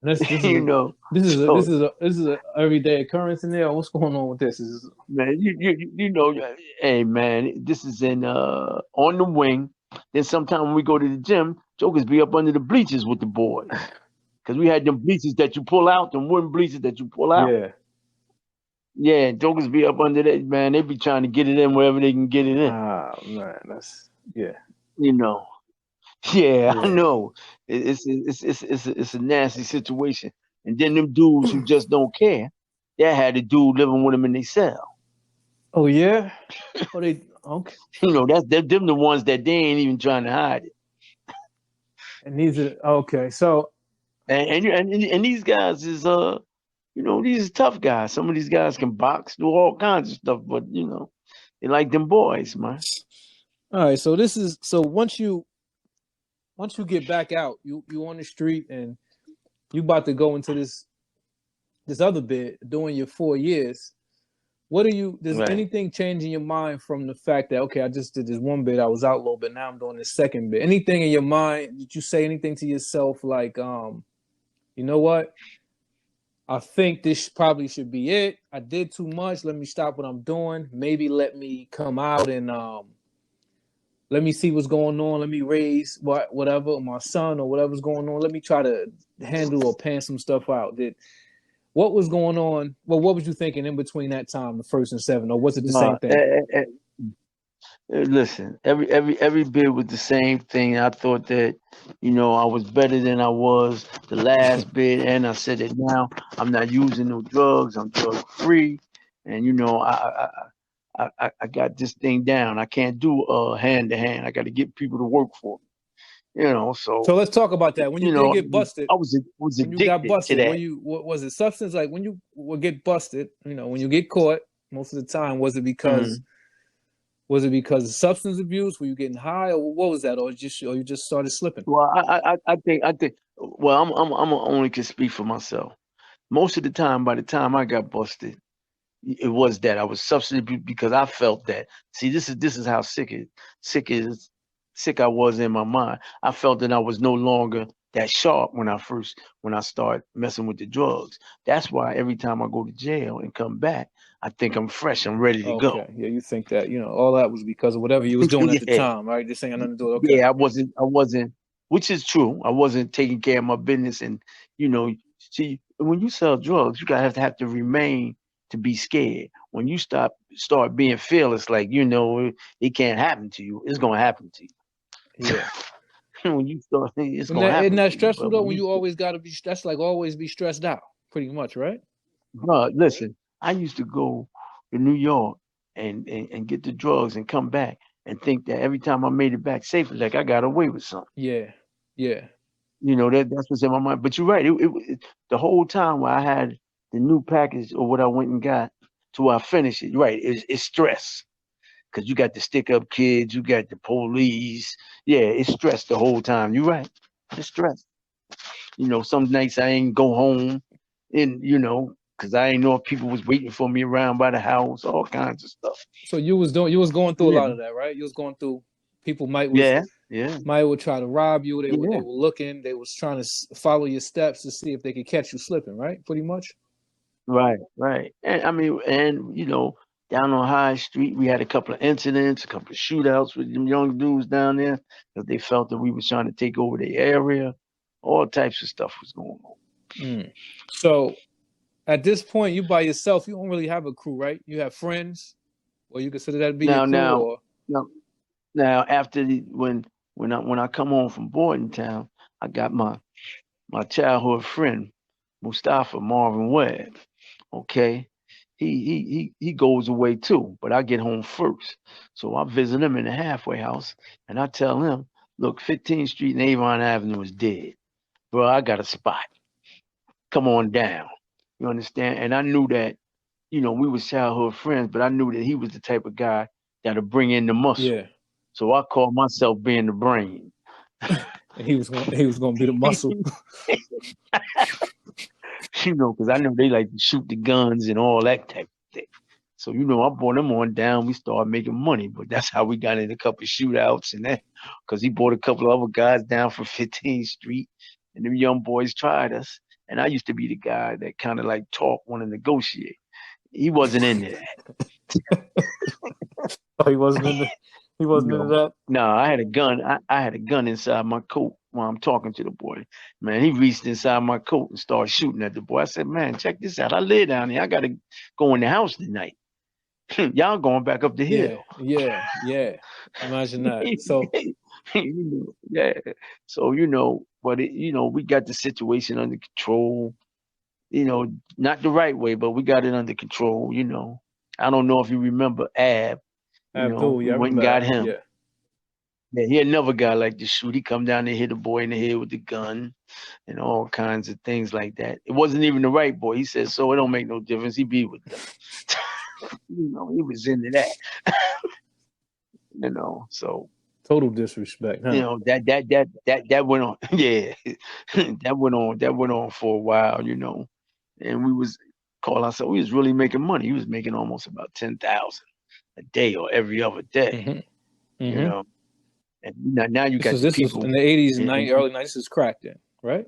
This is you a, know. this is a So this is a this is a everyday occurrence in there. What's going on with this? man, hey man, this is in on the wing. Then sometime when we go to the gym, jokers be up under the bleachers with the boys. Cause we had them bleachers that you pull out, them wooden bleachers that you pull out. Yeah. Yeah, jokers be up under that, man. They be trying to get it in wherever they can get it in. Ah man, that's yeah. You know. Yeah, I Yeah. know. It's a nasty situation. And then them dudes who just don't care, they had a dude living with them in their cell. Oh yeah. Oh they okay. Them the ones that they ain't even trying to hide it. And these are okay. So And these guys is these are tough guys. Some of these guys can box, do all kinds of stuff, but they like them boys, man. all right. So this is so once you get back out, you on the street and you about to go into this other bit doing your 4 years. What are you? Does Right. anything change in your mind from the fact that okay, I just did this one bit, I was out a little bit, now I'm doing this second bit? Anything in your mind? Did you say anything to yourself like, you know what? I think this probably should be it. I did too much. Let me stop what I'm doing. Maybe let me come out and let me see what's going on. Let me raise whatever my son or whatever's going on. Let me try to handle or pan some stuff out. What was going on? Well, what was you thinking in between that time, the first and seven, or was it the same thing? Listen, every bit was the same thing. I thought that, I was better than I was the last bit, and I said it now. I'm not using no drugs. I'm drug free, and I got this thing down. I can't do hand to hand. I got to get people to work for me. So So let's talk about that. When you did get busted, I was when you got addicted to busted, that. what was it substance? Like when you would get busted, when you get caught, most of the time, was it because of substance abuse? Were you getting high, or what was that, or you just started slipping? Well, I think well, I'm only can speak for myself. Most of the time, by the time I got busted, it was that I was substance abuse because I felt that. See, this is how sick I was in my mind. I felt that I was no longer that sharp when I started messing with the drugs. That's why every time I go to jail and come back, I think I'm fresh. I'm ready to go. Okay, yeah, you think that all that was because of whatever you was doing at the Yeah. time, right? This ain't got nothing to do with okay. Yeah, I wasn't, which is true. I wasn't taking care of my business, and see, when you sell drugs, you gotta have to remain to be scared. When you start being fearless, like it can't happen to you, it's gonna happen to you. Yeah. When you start, it's Isn't gonna that, isn't happen that to you. stressful But though? when When you, you always got to be, that's like always be stressed out, pretty much, right? listen, I used to go to New York and get the drugs and come back and think that every time I made it back safely, like I got away with something. Yeah, yeah. That's what's in my mind. But you're right. The whole time where I had the new package or what I went and got to where I finished it, right? It's stress because you got the stick up kids, you got the police. Yeah, it's stress the whole time. You're right. It's stress. Some nights I ain't go home, and because I ain't know if people was waiting for me around by the house, all kinds of stuff. So you was going through a Yeah, lot of that, right? You was going through people yeah, yeah, might would try to rob you. They yeah. were looking. They was trying to follow your steps to see if they could catch you slipping, right? Pretty much. Right, right. And I mean, and down on High Street, we had a couple of incidents, a couple of shootouts with them young dudes down there because they felt that we was trying to take over the area. All types of stuff was going on. So at this point, you by yourself. You don't really have a crew, right? You have friends. or you consider that to be your Now, crew, now, or now, now, after when I come home from boarding town, I got my childhood friend, Mustafa Marvin Webb. Okay, he goes away too, but I get home first, so I visit him in the halfway house, and I tell him, look, 15th Street and Avon Avenue is dead, bro. I got a spot. Come on down. You understand? And I knew that, we was childhood friends, but I knew that he was the type of guy that'll bring in the muscle. yeah, So I call myself being the brain. and he was gonna be the muscle. Because I know they like to shoot the guns and all that type of thing. So, I brought him on down. We started making money, but that's how we got in a couple of shootouts and that, because he brought a couple of other guys down from 15th Street, and them young boys tried us. And I used to be the guy that kind of like talk, want to negotiate. He wasn't into that. Oh, he wasn't in the. He You wasn't into know, that. no, I had a gun. I had a gun inside my coat while I'm talking to the boy. Man, he reached inside my coat and started shooting at the boy. I said, man, check this out. I live down here. I got to go in the house tonight. Y'all going back up the Yeah, hill. yeah. Imagine that. So Yeah. So, but we got the situation under control, not the right way, but we got it under control. I don't know if you remember Ab, Abdul, we yeah, I went and remember got Ab. him. Yeah, Yeah, he another guy like to shoot. He come down there, hit a boy in the head with the gun and all kinds of things like that. It wasn't even the right boy. He said, so it don't make no difference. He be with them. He was into that. So total disrespect, huh? that went on. Yeah. That went on for a while. And we was call ourselves, we was really making money. He was making almost about 10,000 a day or every other day, Mm-hmm. you Mm-hmm. know. And now you This got was the this was people in the 80s and and, 90s, early 90s. This is crack then, right?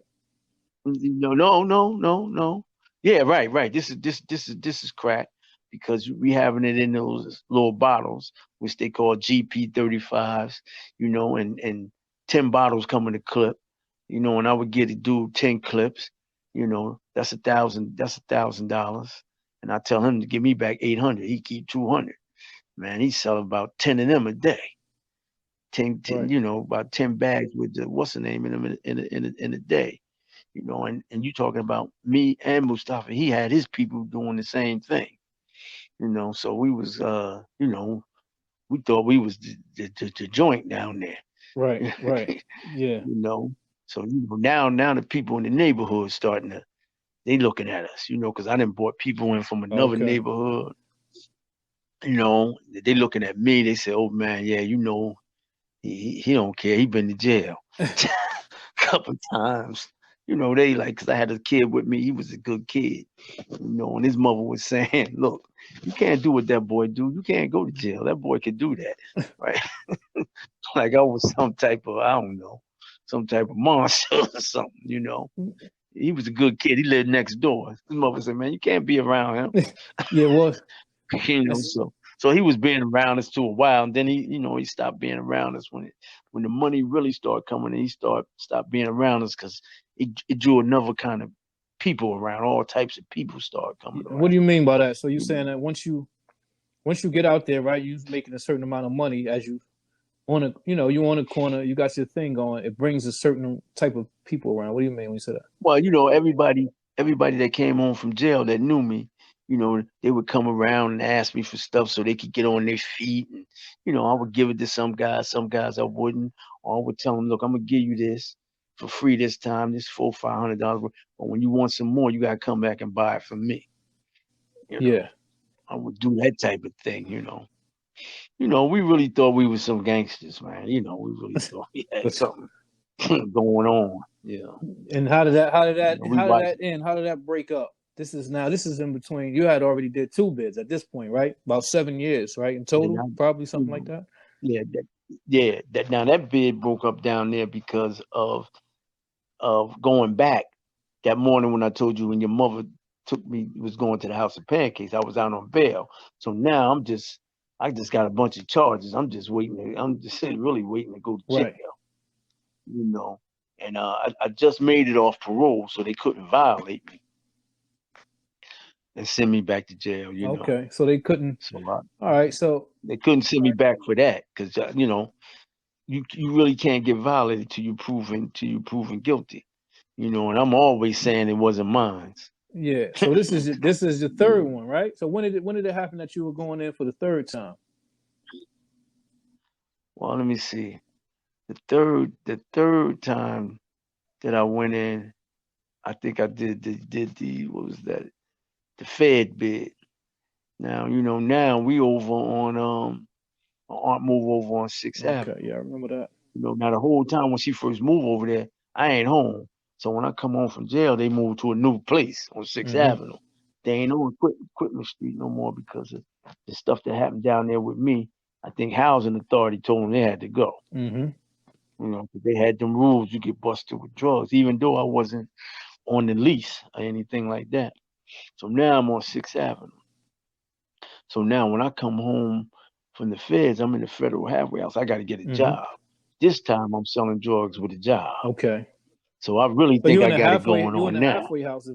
no, no, no, no, no. Yeah, right, right. This is crack because we having it in those little bottles, which they call GP35s, and 10 bottles come in a clip, and I would get a dude 10 clips, that's $1,000, and I tell him to give me back 800. He keep 200. Man, he sell about 10 of them a day. 10, Right. about 10 bags with the what's the name in them in a day. And you talking about me and Mustafa, he had his people doing the same thing, so we was, we thought we was the joint down there, Right. Right. you Yeah. know, so, now the people in the neighborhood starting to, they looking at us, because I done brought people in from another Okay. neighborhood, they looking at me, they say, oh man, yeah, he don't care, he been to jail. Couple times. They like, because I had a kid with me, he was a good kid, and his mother was saying, look, you can't do what that boy do. You can't go to jail. That boy could do that, right? Like I was some type of, I don't know, some type of monster or something. He was a good kid. He lived next door. His mother said, man, you can't be around him. Yeah. Well, that's So he was being around us to a while, and then he stopped being around us when the money really started coming, and he stopped being around us because it drew another kind of people around. All types of people started coming what around. do you mean by that? So you You saying know. that once you get out there, right? You making a certain amount of money as you on a corner, you got your thing going. It brings a certain type of people around. What do you mean when you say that? Well, everybody that came home from jail that knew me, they would come around and ask me for stuff so they could get on their feet, and I would give it to some guys I wouldn't, or I would tell them, look, I'm gonna give you this for free this time, this $400-500, but when you want some more, you gotta come back and buy it from me. You know, Yeah. I would do that type of thing. We really thought we were some gangsters, man. We really thought we had But something going on. and how did that how did that We how did watched. that end? How did that break up? This is in between. You had already did 2 bids at this point, right? About 7 years, right? In And total, I, probably you something like know, that. yeah, that now that bid broke up down there because of going back that morning when I told you when your mother took me was going to the House of Pancakes. I was out on bail, so now I just got a bunch of charges. I'm just really waiting to go to jail, Right. you know. And I just made it off parole, so they couldn't violate me. and send me back to jail. Okay, so they couldn't. So All right, so they couldn't send me back for that because you really can't get violated till you proven guilty. And I'm always saying it wasn't mine. yeah, so this is your third one, right? So when did it happen that you were going in for the third time? Well, let me see. The third time that I went in, I think I did the what was that? The Fed bid. Now, now we over on Aunt move over on 6th Okay, Avenue. yeah, I remember that. Now the whole time when she first moved over there, I ain't home. So when I come home from jail, they moved to a new place on 6th Mm-hmm. Avenue. They ain't on Equipment Street no more because of the stuff that happened down there with me. I think housing authority told them they had to go. Mm-hmm. 'Cause they had them rules you get busted with drugs, even though I wasn't on the lease or anything like that. So now I'm on 6th Avenue. So now when I come home from the feds, I'm in the federal halfway house. I got to get a Mm-hmm. job. This time I'm selling drugs with a job. Okay. So I really So think I got it going you in on the now. halfway house.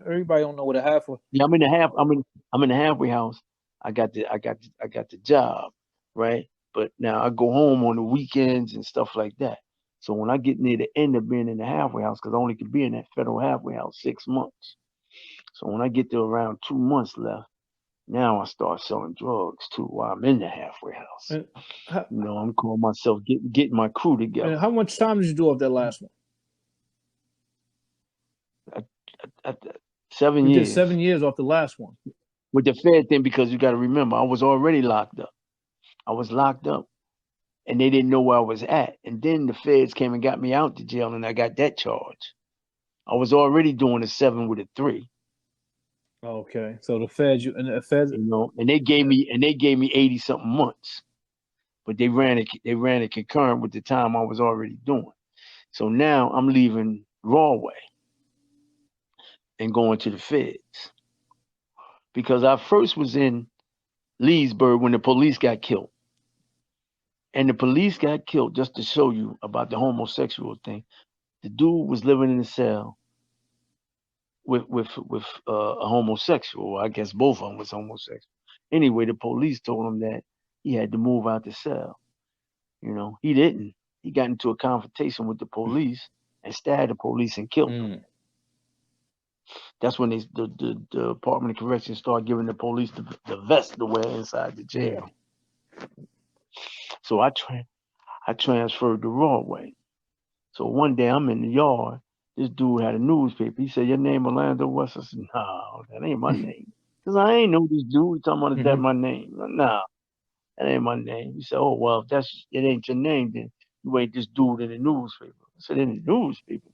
Everybody don't know what a halfway. Yeah, I'm in the halfway house. I got the job, right? But now I go home on the weekends and stuff like that. So when I get near the end of being in the halfway house, because I only could be in that federal halfway house 6 months. So when I get to around 2 months left, now I start selling drugs too while I'm in the halfway house. And how, I'm calling myself getting my crew and together. how much time did you do off that last one? I, I, 7 You did years 7 years off the last one. with the Fed thing because you got to remember I was already locked up. I was locked up and they didn't know where I was at. And then the feds came and got me out to jail and I got that charge. I was already doing a 7 with a 3, Okay, so the feds, the feds. and they gave me 80 something months, but they ran it concurrent with the time I was already doing. So now I'm leaving Rawway and going to the feds because I first was in Leesburg when the police got killed. And the police got killed, just to show you about the homosexual thing. The dude was living in a cell with a homosexual. I guess both of them was homosexual. Anyway, the police told him that he had to move out the cell. He didn't. He got into a confrontation with the police and stabbed the police and killed them. Mm. That's when the Department of Corrections started giving the police the vest to wear inside the jail. So I transferred to Rawway. So one day I'm in the yard. This dude had a newspaper. He said, "Your name Orlando West?" I said, "No, that ain't my name." Because I ain't know this dude. He talking about, "Is that my name?" "No, that ain't my name." He said, "Oh, well, if it ain't your name, then you ain't this dude in the newspaper." I said, "In the newspaper?"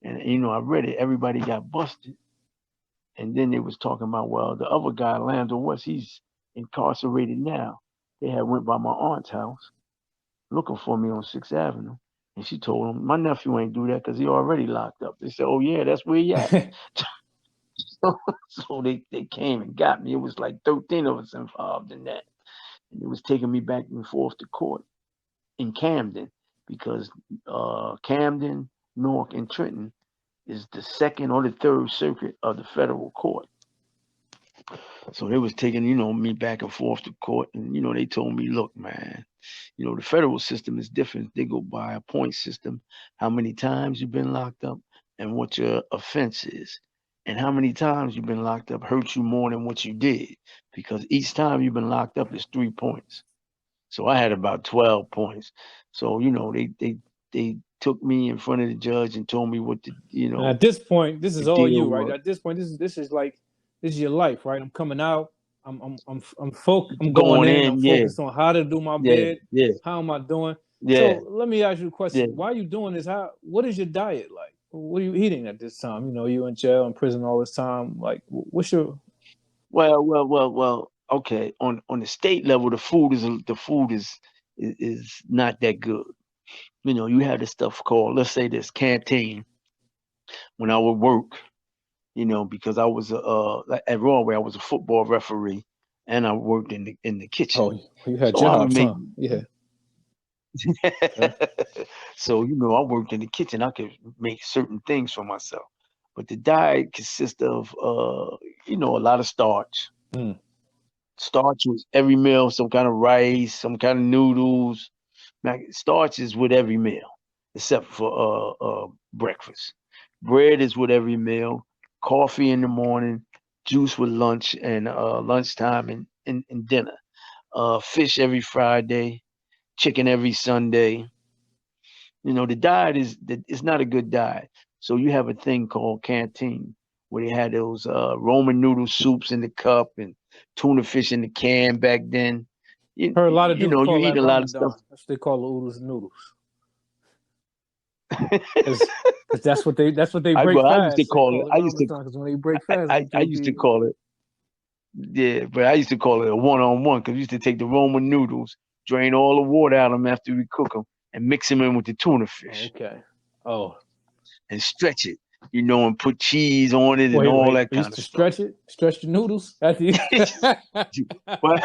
And I read it. Everybody got busted. And then they was talking about, well, the other guy, Orlando West, he's incarcerated now. They had went by my aunt's house looking for me on 6th Avenue. And she told him, my nephew ain't do that because he already locked up. They said, oh, yeah, that's where he at. So they came and got me. It was like 13 of us involved in that. And it was taking me back and forth to court in Camden because Camden, Newark, and Trenton is the second or the third circuit of the federal court. So they was taking, me back and forth to court. And, they told me, look, man, the federal system is different. They go by a point system, how many times you've been locked up and what your offense is. And how many times you've been locked up hurts you more than what you did. Because each time you've been locked up is 3 points. So I had about 12 points. So, they took me in front of the judge and told me what And at this point, this the is all deal you, right? was. At this point, this is your life, right? I'm coming out. I'm going Going in. I'm in, yeah, focused on how to do my yeah, bed. yeah, How am I doing? yeah, So let me ask you a yeah. question. Why are you doing this? What is your diet like? What are you eating at this time? You in jail, in prison all this time. Like, what's your? Well. Okay, on the state level, the food is not that good. You have this stuff called, let's say, this canteen. When I would work, because I was at Rawway, I was a football referee, and I worked in the kitchen. Oh, you had So I would jobs, make. huh? Yeah. Okay. So I worked in the kitchen. I could make certain things for myself, but the diet consists of a lot of starch. Mm. Starch was every meal, some kind of rice, some kind of noodles. Starch is with every meal, except for breakfast. Bread is with every meal. Coffee in the morning, juice with lunch and lunchtime and dinner. Fish every Friday, chicken every Sunday. The diet it's not a good diet. So you have a thing called canteen where they had those Roman noodle soups in the cup and tuna fish in the can back then. Heard a lot of dudes You call eat that a lot of stuff. Ramadan. That's what they call the oodles and noodles. Because that's what they break I used to fast. They call it. call it Ramadan because when they break fast, these I dudes used to be call it. Yeah, but I used to call it a one-on-one because we used to take the Roman noodles, drain all the water out of them after we cook them, and mix them in with the tuna fish okay. Oh, and stretch it, and put cheese on it and all wait. that I kind used of to stuff. stretch the noodles after you. But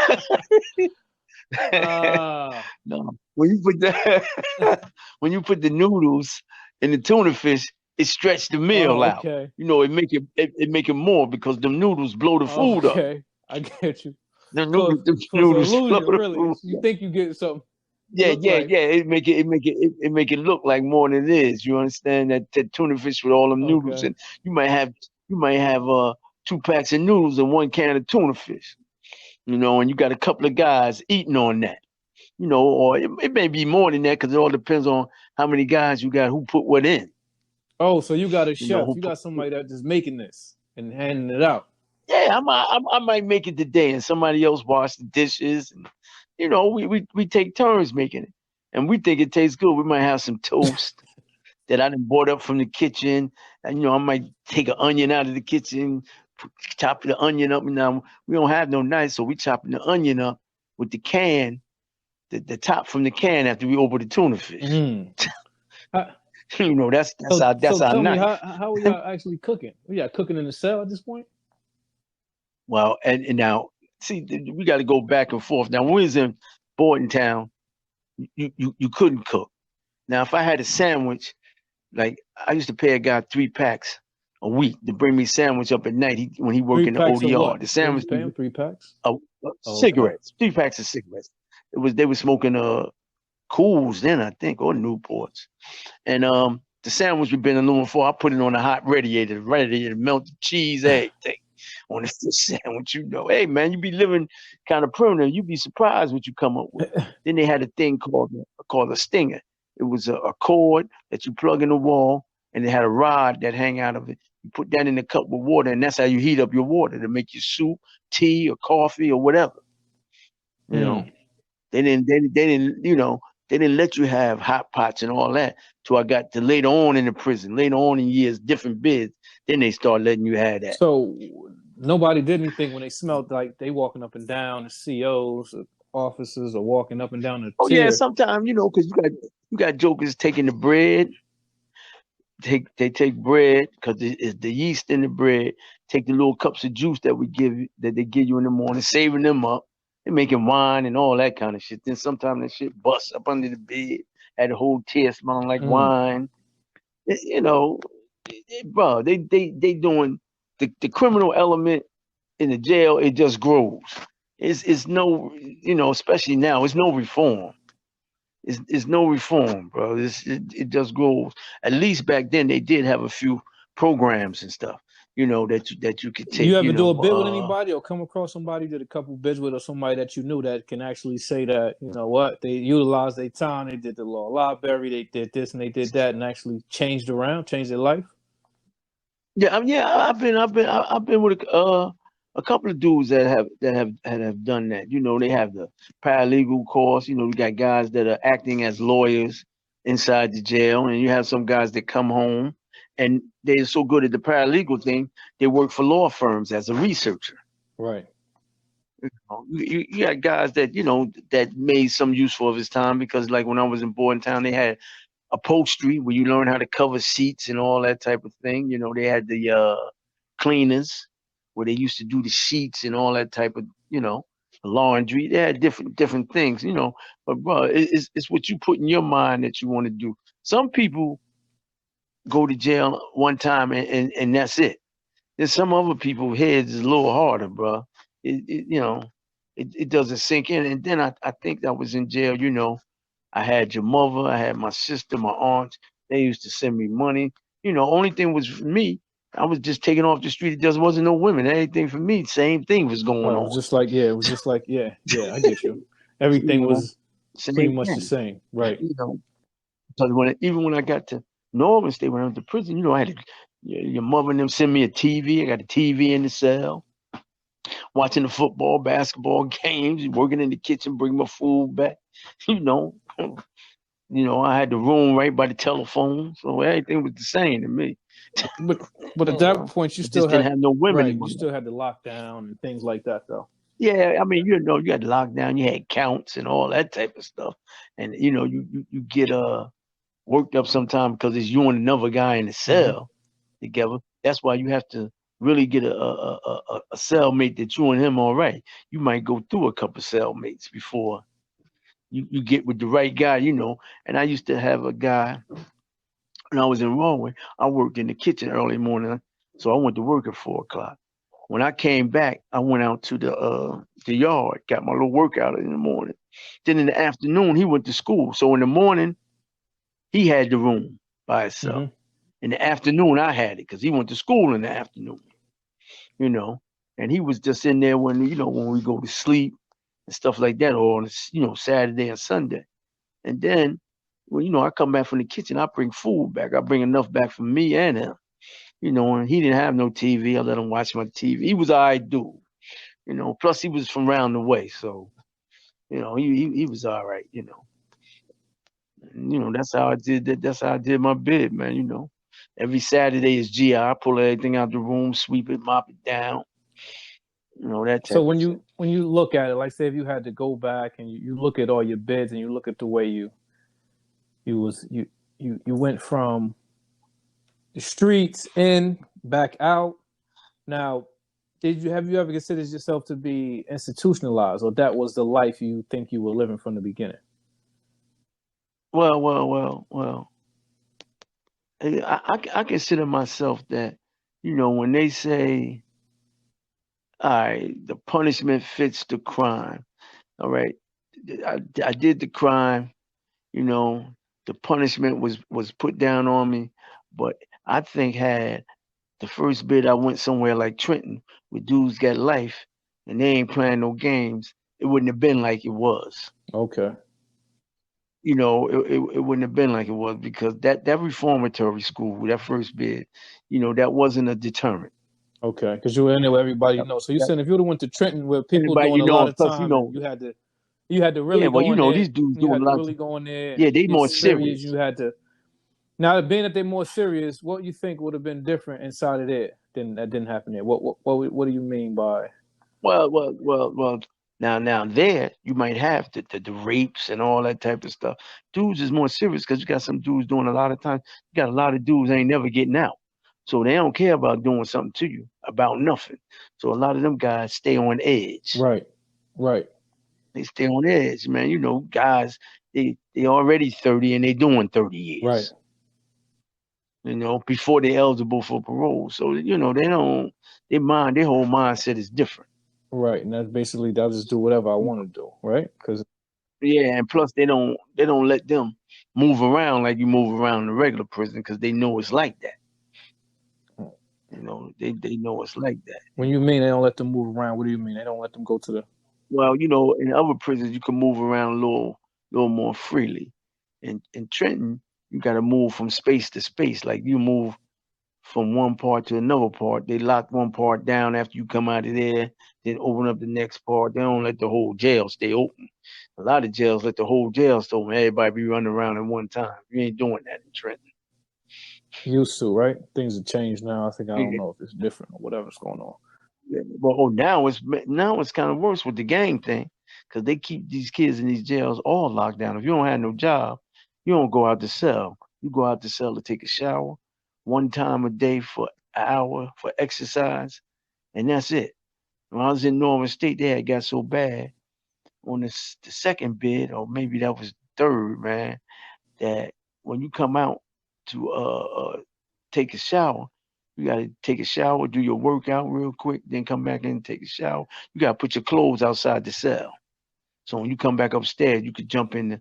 Ah, no, when you put when you put the noodles in the tuna fish, it stretched the meal oh, out. okay, It make it more because the noodles blow the food up. okay. I get you. The For some noodles blow illusion, the really. food You up. think you get something? Yeah, Look yeah, like yeah. It make it look like more than it is. You understand that tuna fish with all them noodles, okay. and you might have you might have 2 packs of noodles and 1 can of tuna fish. And you got a couple of guys eating on that. Or it may be more than that because it all depends on how many guys you got who put what in. Oh, so you got a chef. Who You put. got somebody that just making this and handing it out. Yeah, I might make it today, and somebody else wash the dishes, and we take turns making it, and we think it tastes good. We might have some toast that I done bought up from the kitchen, and I might take an onion out of the kitchen, chop the onion up. Now we don't have no knife, so we chopping the onion up with the can, the top from the can after we open the tuna fish. Mm. That's So, that's our tell me knife. how are y'all actually cooking? We got cooking in the cell at this point. Well, and now see, we got to go back and forth. Now, when we was in Bordentown, you couldn't cook. Now, if I had a sandwich, like I used to pay a guy 3 packs a week to bring me sandwich up at night when he worked Three in the packs of ODR. what? The What you sandwich pay him? 3 packs. of Oh, okay. cigarettes, 3 packs of cigarettes. They were smoking Cools then, I think, or Newports. And the sandwich we've been aluminum for, I put it on a hot radiator, ready to melt the cheese, everything on the fish sandwich. Hey man, you be living kind of primitive. You'd be surprised what you come up with. Then they had a thing called a stinger. It was a cord that you plug in the wall, and it had a rod that hang out of it. You put that in a cup with water, and that's how you heat up your water to make your soup, tea, or coffee, or whatever. You know, Mm. they didn't let you have hot pots and all that till I got to later on in the prison. Later on in years, different bids, then they start letting you have that. So nobody did anything when they smelled like they walking up and down the COs, officers, or walking up and down the Oh yeah, tier. sometimes because you got jokers taking the bread. They take bread because it's the yeast in the bread. Take the little cups of juice that they give you in the morning, saving them up. They're making wine and all that kind of shit. Then sometimes that shit busts up under the bed, had the whole chair smelling like Mm. wine. Bro, they doing the criminal element in the jail. It just grows. It's no, especially now, it's no reform. It's no reform, bro. It just grows. At least back then they did have a few programs and stuff, that you could You take, ever do a bid with anybody or come across somebody did a couple bids with or somebody that you knew that can actually say that, you know what, they utilized their time, they did the law library, they did this and they did that and actually changed their life? yeah. I've been with a couple of dudes that have done that. They have the paralegal course. We got guys that are acting as lawyers inside the jail, and you have some guys that come home and they're so good at the paralegal thing, they work for law firms as a researcher. Right. You got guys that made some useful of his time because, like when I was in Bordentown, they had upholstery where you learn how to cover seats and all that type of thing. They had the cleaners where they used to do the sheets and all that type of laundry. They had different things. But bro, it's what you put in your mind that you want to do. Some people go to jail one time and that's it. There's some other people heads is a little harder, bro. It doesn't sink in. And then I think I was in jail. I had your mother, I had my sister, my aunts. They used to send me money. Only thing was for me, I was just taking off the street. It just wasn't no women. Anything for me, same thing was going It on. was just like, yeah, it was just like, yeah, yeah, I get you. You Everything know, was pretty same much the thing. same, right? You know, so even when I got to Northern State, when I went to prison, I had your mother and them send me a TV. I got a TV in the cell, watching the football, basketball games, working in the kitchen, bring my food back. You know, I had the room right by the telephone, so everything was the same to me. But at that point, you I still just didn't had have no women right, in my you life. still had the lockdown and things like that, though. Yeah, I mean, you had lockdown, you had counts and all that type of stuff, and you get worked up sometime because it's you and another guy in the Hmm. cell together. That's why you have to really get a cellmate that you and him all right. You might go through a couple cellmates before you get with the right guy. And I used to have a guy when I was in Norway. I worked in the kitchen early morning, so I went to work at 4 o'clock. When I came back, I went out to the yard, got my little workout in the morning. Then in the afternoon, he went to school. So in the morning, he had the room by himself. Hmm. In the afternoon, I had it because he went to school in the afternoon, you know. And he was just in there when we go to sleep and stuff like that, or on Saturday and Sunday. And then when I come back from the kitchen, I bring food back. I bring enough back for me and him. And he didn't have no TV. I let him watch my TV. He was all right dude. Plus he was from round the way, so he was all right. That's how I did that. That's how I did my bid, man. Every Saturday is GI. Pull everything out the room, sweep it, mop it down. That So type of thing. when you look at it, like say if you had to go back and you look at all your bids and you look at the way you was you went from the streets in back out. Now, have you ever considered yourself to be institutionalized, or that was the life you think you were living from the beginning? Well. I consider myself that, when they say, all right, the punishment fits the crime. All right, I did the crime. You know, the punishment was put down on me, but I think had the first bit I went somewhere like Trenton, where dudes got life and they ain't playing no games, it wouldn't have been like it was. Okay, It wouldn't have been like it was because that reformatory school, that first bid, that wasn't a deterrent. okay, because you were in there where everybody That, knows. So you that saying if you would have went to Trenton where people Anybody doing a lot and of plus time and you had to yeah, really well, go in there, these dudes you doing had a to lot. really go in there Yeah, and they get more serious. serious. You had to now being that they're more serious. What you think would have been different inside of there than that didn't happen there? What do you mean by Well. Now there you might have the rapes and all that type of stuff. Dudes is more serious because you got some dudes doing a lot of times. You got a lot of dudes ain't never getting out, so they don't care about doing something to you about nothing. So a lot of them guys stay on edge. right, right, They stay on edge, man. Guys, they already 30 and they doing 30 right, years. Before they're eligible for parole. So they don't. Their whole mindset is different. right? And that's basically I'll just do whatever I want to do, right? Because Yeah, and plus they don't let them move around like you move around in a regular prison because they know it's like that. They know it's like that. when you mean they don't let them move around, what do you mean they don't let them go to the Well, in other prisons you can move around a little more freely. In Trenton, you got to move from space to space. Like you move from one part to another part. They lock one part down after you come out of there, then open up the next part. They don't let the whole jail stay open. A lot of jails let the whole jail stay open. Everybody be running around at one time. You ain't doing that in Trenton. used to, right? Things have changed now. I think I don't Yeah. know if it's different or whatever's going on. Yeah. But now it's kind of worse with the gang thing, because they keep these kids in these jails all locked down. If you don't have no job, you don't go out the cell. You go out the cell to take a shower, one time a day for an hour for exercise, and that's it. When I was in Northern State, they had got so bad on the second bid, or maybe that was third, man, that when you come out to take a shower, You got to take a shower, do your workout real quick, then come back in and take a shower. You got to put your clothes outside the cell. So when you come back upstairs, you could jump in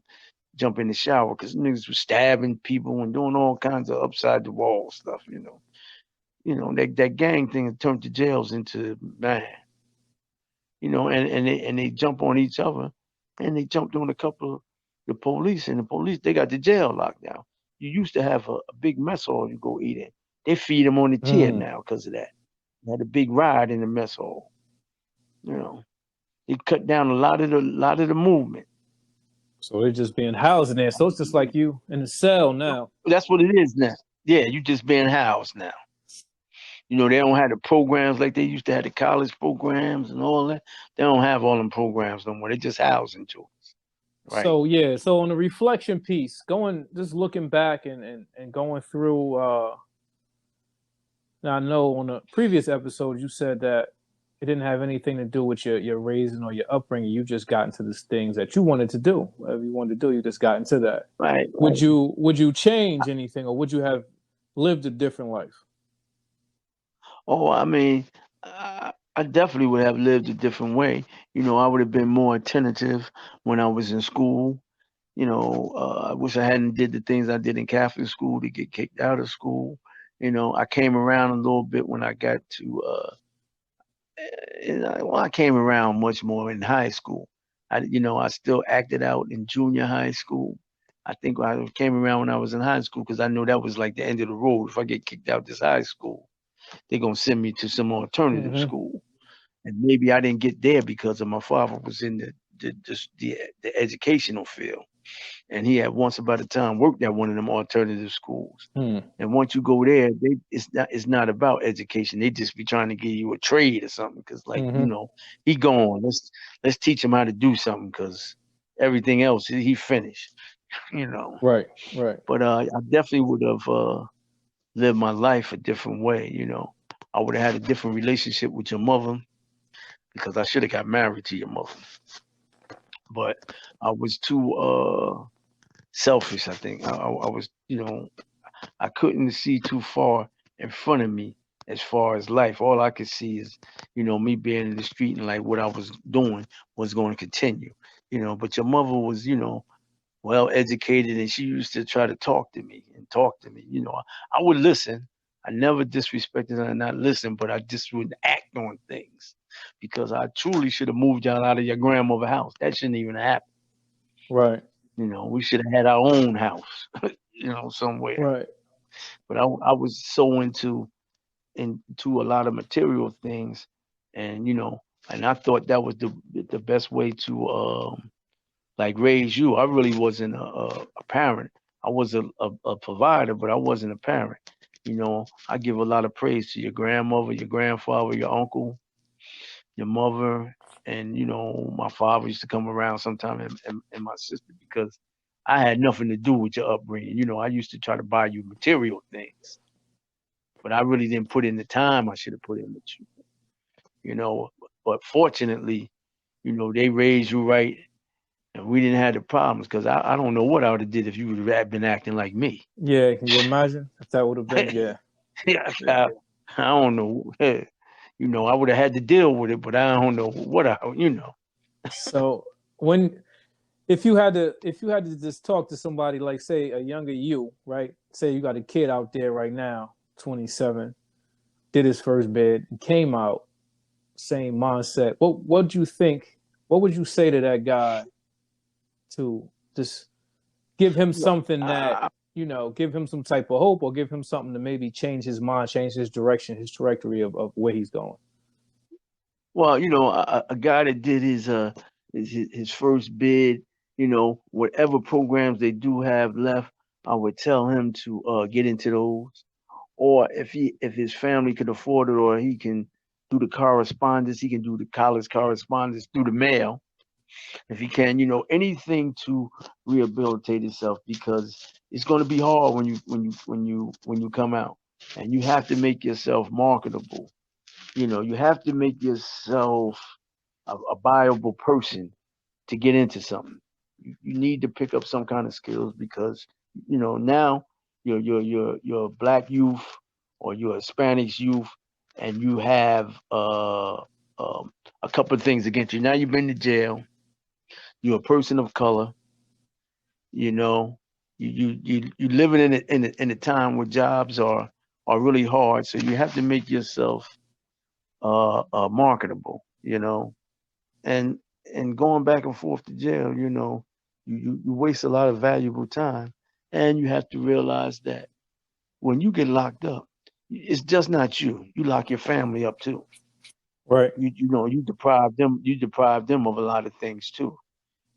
the shower because niggas was stabbing people and doing all kinds of upside the wall stuff. That gang thing had turned the jails into, man. And they jump on each other, and they jumped on a couple of the police, and the police they got the jail locked down. You used to have a big mess hall you go eat in. They feed them on the tier Mm. now because of that. They had a big ride in the mess hall. You know, they cut down a lot of the movement. So they're just being housed in there. So it's just like you in a cell now. That's what it is now. Yeah, you just being housed now. They don't have the programs like they used to have the college programs and all that. They don't have all them programs no more. They just housing to us, right? So yeah, so on the reflection piece, just looking back and going through now I know on a previous episode you said that it didn't have anything to do with your raising or your upbringing. You just got into the things that you wanted to do. Whatever you wanted to do, you just got into that. Right, Would right. you change anything, or would you have lived a different life? Oh, I mean, I definitely would have lived a different way. I would have been more attentive when I was in school. I wish I hadn't did the things I did in Catholic school to get kicked out of school. I came around a little bit when I got to I came around much more in high school. I still acted out in junior high school. I think I came around when I was in high school because I knew that was like the end of the road. If I get kicked out this high school, they're gonna send me to some alternative Mm-hmm. school, and maybe I didn't get there because of my father was in the educational field, and he had once upon a time worked at one of them alternative schools. Hmm. And once you go there, it's not about education. They just be trying to give you a trade or something because, like, Mm-hmm. he gone. Let's teach him how to do something because everything else he finished. You know. Right. Right. But I definitely would have lived my life a different way. I would have had a different relationship with your mother because I should have got married to your mother. But I was too selfish. I think I was, I couldn't see too far in front of me as far as life. All I could see is, me being in the street and like what I was doing was going to continue. But your mother was, well educated and she used to try to talk to me and talk to me. I would listen. I never disrespected her and not listen, but I just wouldn't act on things because I truly should have moved y'all out of your grandmother's house. That shouldn't even happen. Right. We should have had our own house, somewhere. Right. But I was so into a lot of material things, and and I thought that was the best way to like raise you. I really wasn't a parent. I was a provider, but I wasn't a parent. I give a lot of praise to your grandmother, your grandfather, your uncle, your mother, and my father used to come around sometime, and my sister because I had nothing to do with your upbringing. I used to try to buy you material things, but I really didn't put in the time I should have put in with you. You know, but fortunately, they raised you right, and we didn't have the problems because I don't know what I would have did if you would have been acting like me. Yeah. Can you imagine if that would have been? Yeah. Yeah, Yeah. I don't know. I would have had to deal with it, but I don't know what So when if you had to just talk to somebody like say a younger you, right? Say you got a kid out there right now, 27, did his first bid, came out, same mindset. What do you think? What would you say to that guy to just give him something that Uh, give him some type of hope, or give him something to maybe change his mind, change his direction, his trajectory of where he's going? well, a guy that did his first bid, whatever programs they do have left, I would tell him to get into those. Or if his family could afford it, or he can do the correspondence, he can do the college correspondence through the mail. If he can, anything to rehabilitate himself because it's going to be hard when you come out, and you have to make yourself marketable. You have to make yourself a viable person to get into something. You need to pick up some kind of skills because now you're a black youth or you're a Hispanic youth, and you have a couple of things against you. Now you've been to jail. You're a person of color. You know, you living in a time where jobs are really hard. So you have to make yourself marketable. And going back and forth to jail, you waste a lot of valuable time, and you have to realize that when you get locked up, it's just not you. You lock your family up too. Right. You deprive them of a lot of things too.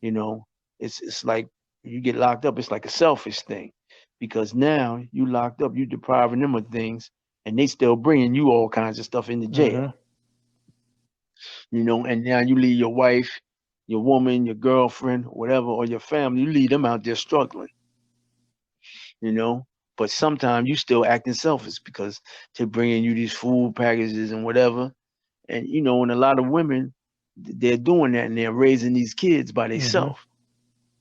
You know, it's like you get locked up. It's like a selfish thing, because now you locked up, you depriving them of things, and they still bringing you all kinds of stuff into jail. Mm-hmm. And now you leave your wife, your woman, your girlfriend, whatever, or your family. You leave them out there struggling. You know, but sometimes you still acting selfish because they're bringing you these food packages and whatever. And a lot of women, they're doing that, and they're raising these kids by Mm-hmm. themselves.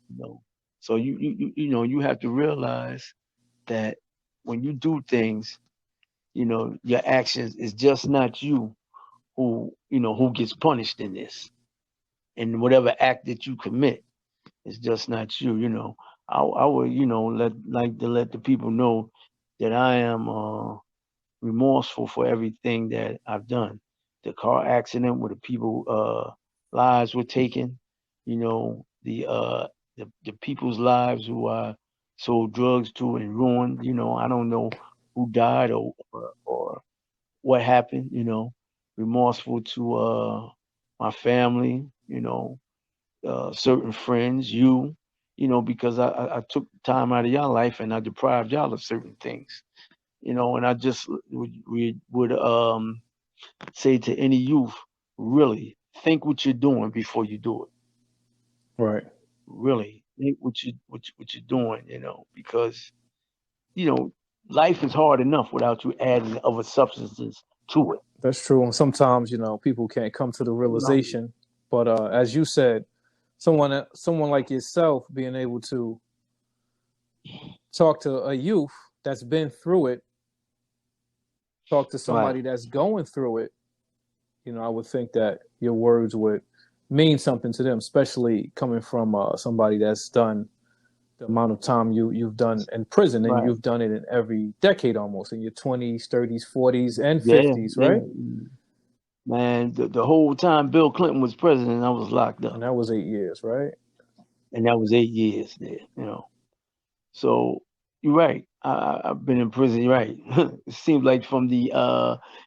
You know, so you have to realize that when you do things, your actions is just not you who gets punished in this, and whatever act that you commit is just not you. I would let the people know that I am remorseful for everything that I've done. The car accident where the people lives were taken, the people's lives who I sold drugs to and ruined. I don't know who died or what happened. Remorseful to my family. Certain friends, because I took time out of y'all life and I deprived y'all of certain things. And I just would say to any youth, really think what you're doing before you do it. Right. Really think what you're doing, because life is hard enough without you adding other substances to it. That's true. And sometimes, people can't come to the No. realization. But as you said, someone like yourself being able to talk to a youth that's been through it, talk to Right. somebody that's going through it, I would think that your words would mean something to them, especially coming from somebody that's done the amount of time you've done in prison, and Right. you've done it in every decade almost, in your 20s, 30s, 40s, and Yeah. 50s, Yeah. right? Man, the whole time Bill Clinton was president, I was locked And up, that was 8 years, right? and that was 8 years there. So you're right. I've been in prison. You're right. It seems like from the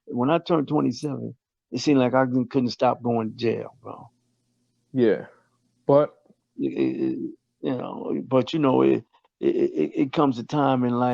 when I turned 27, it seemed like I couldn't stop going to jail, bro. Yeah. But But it comes a time in life.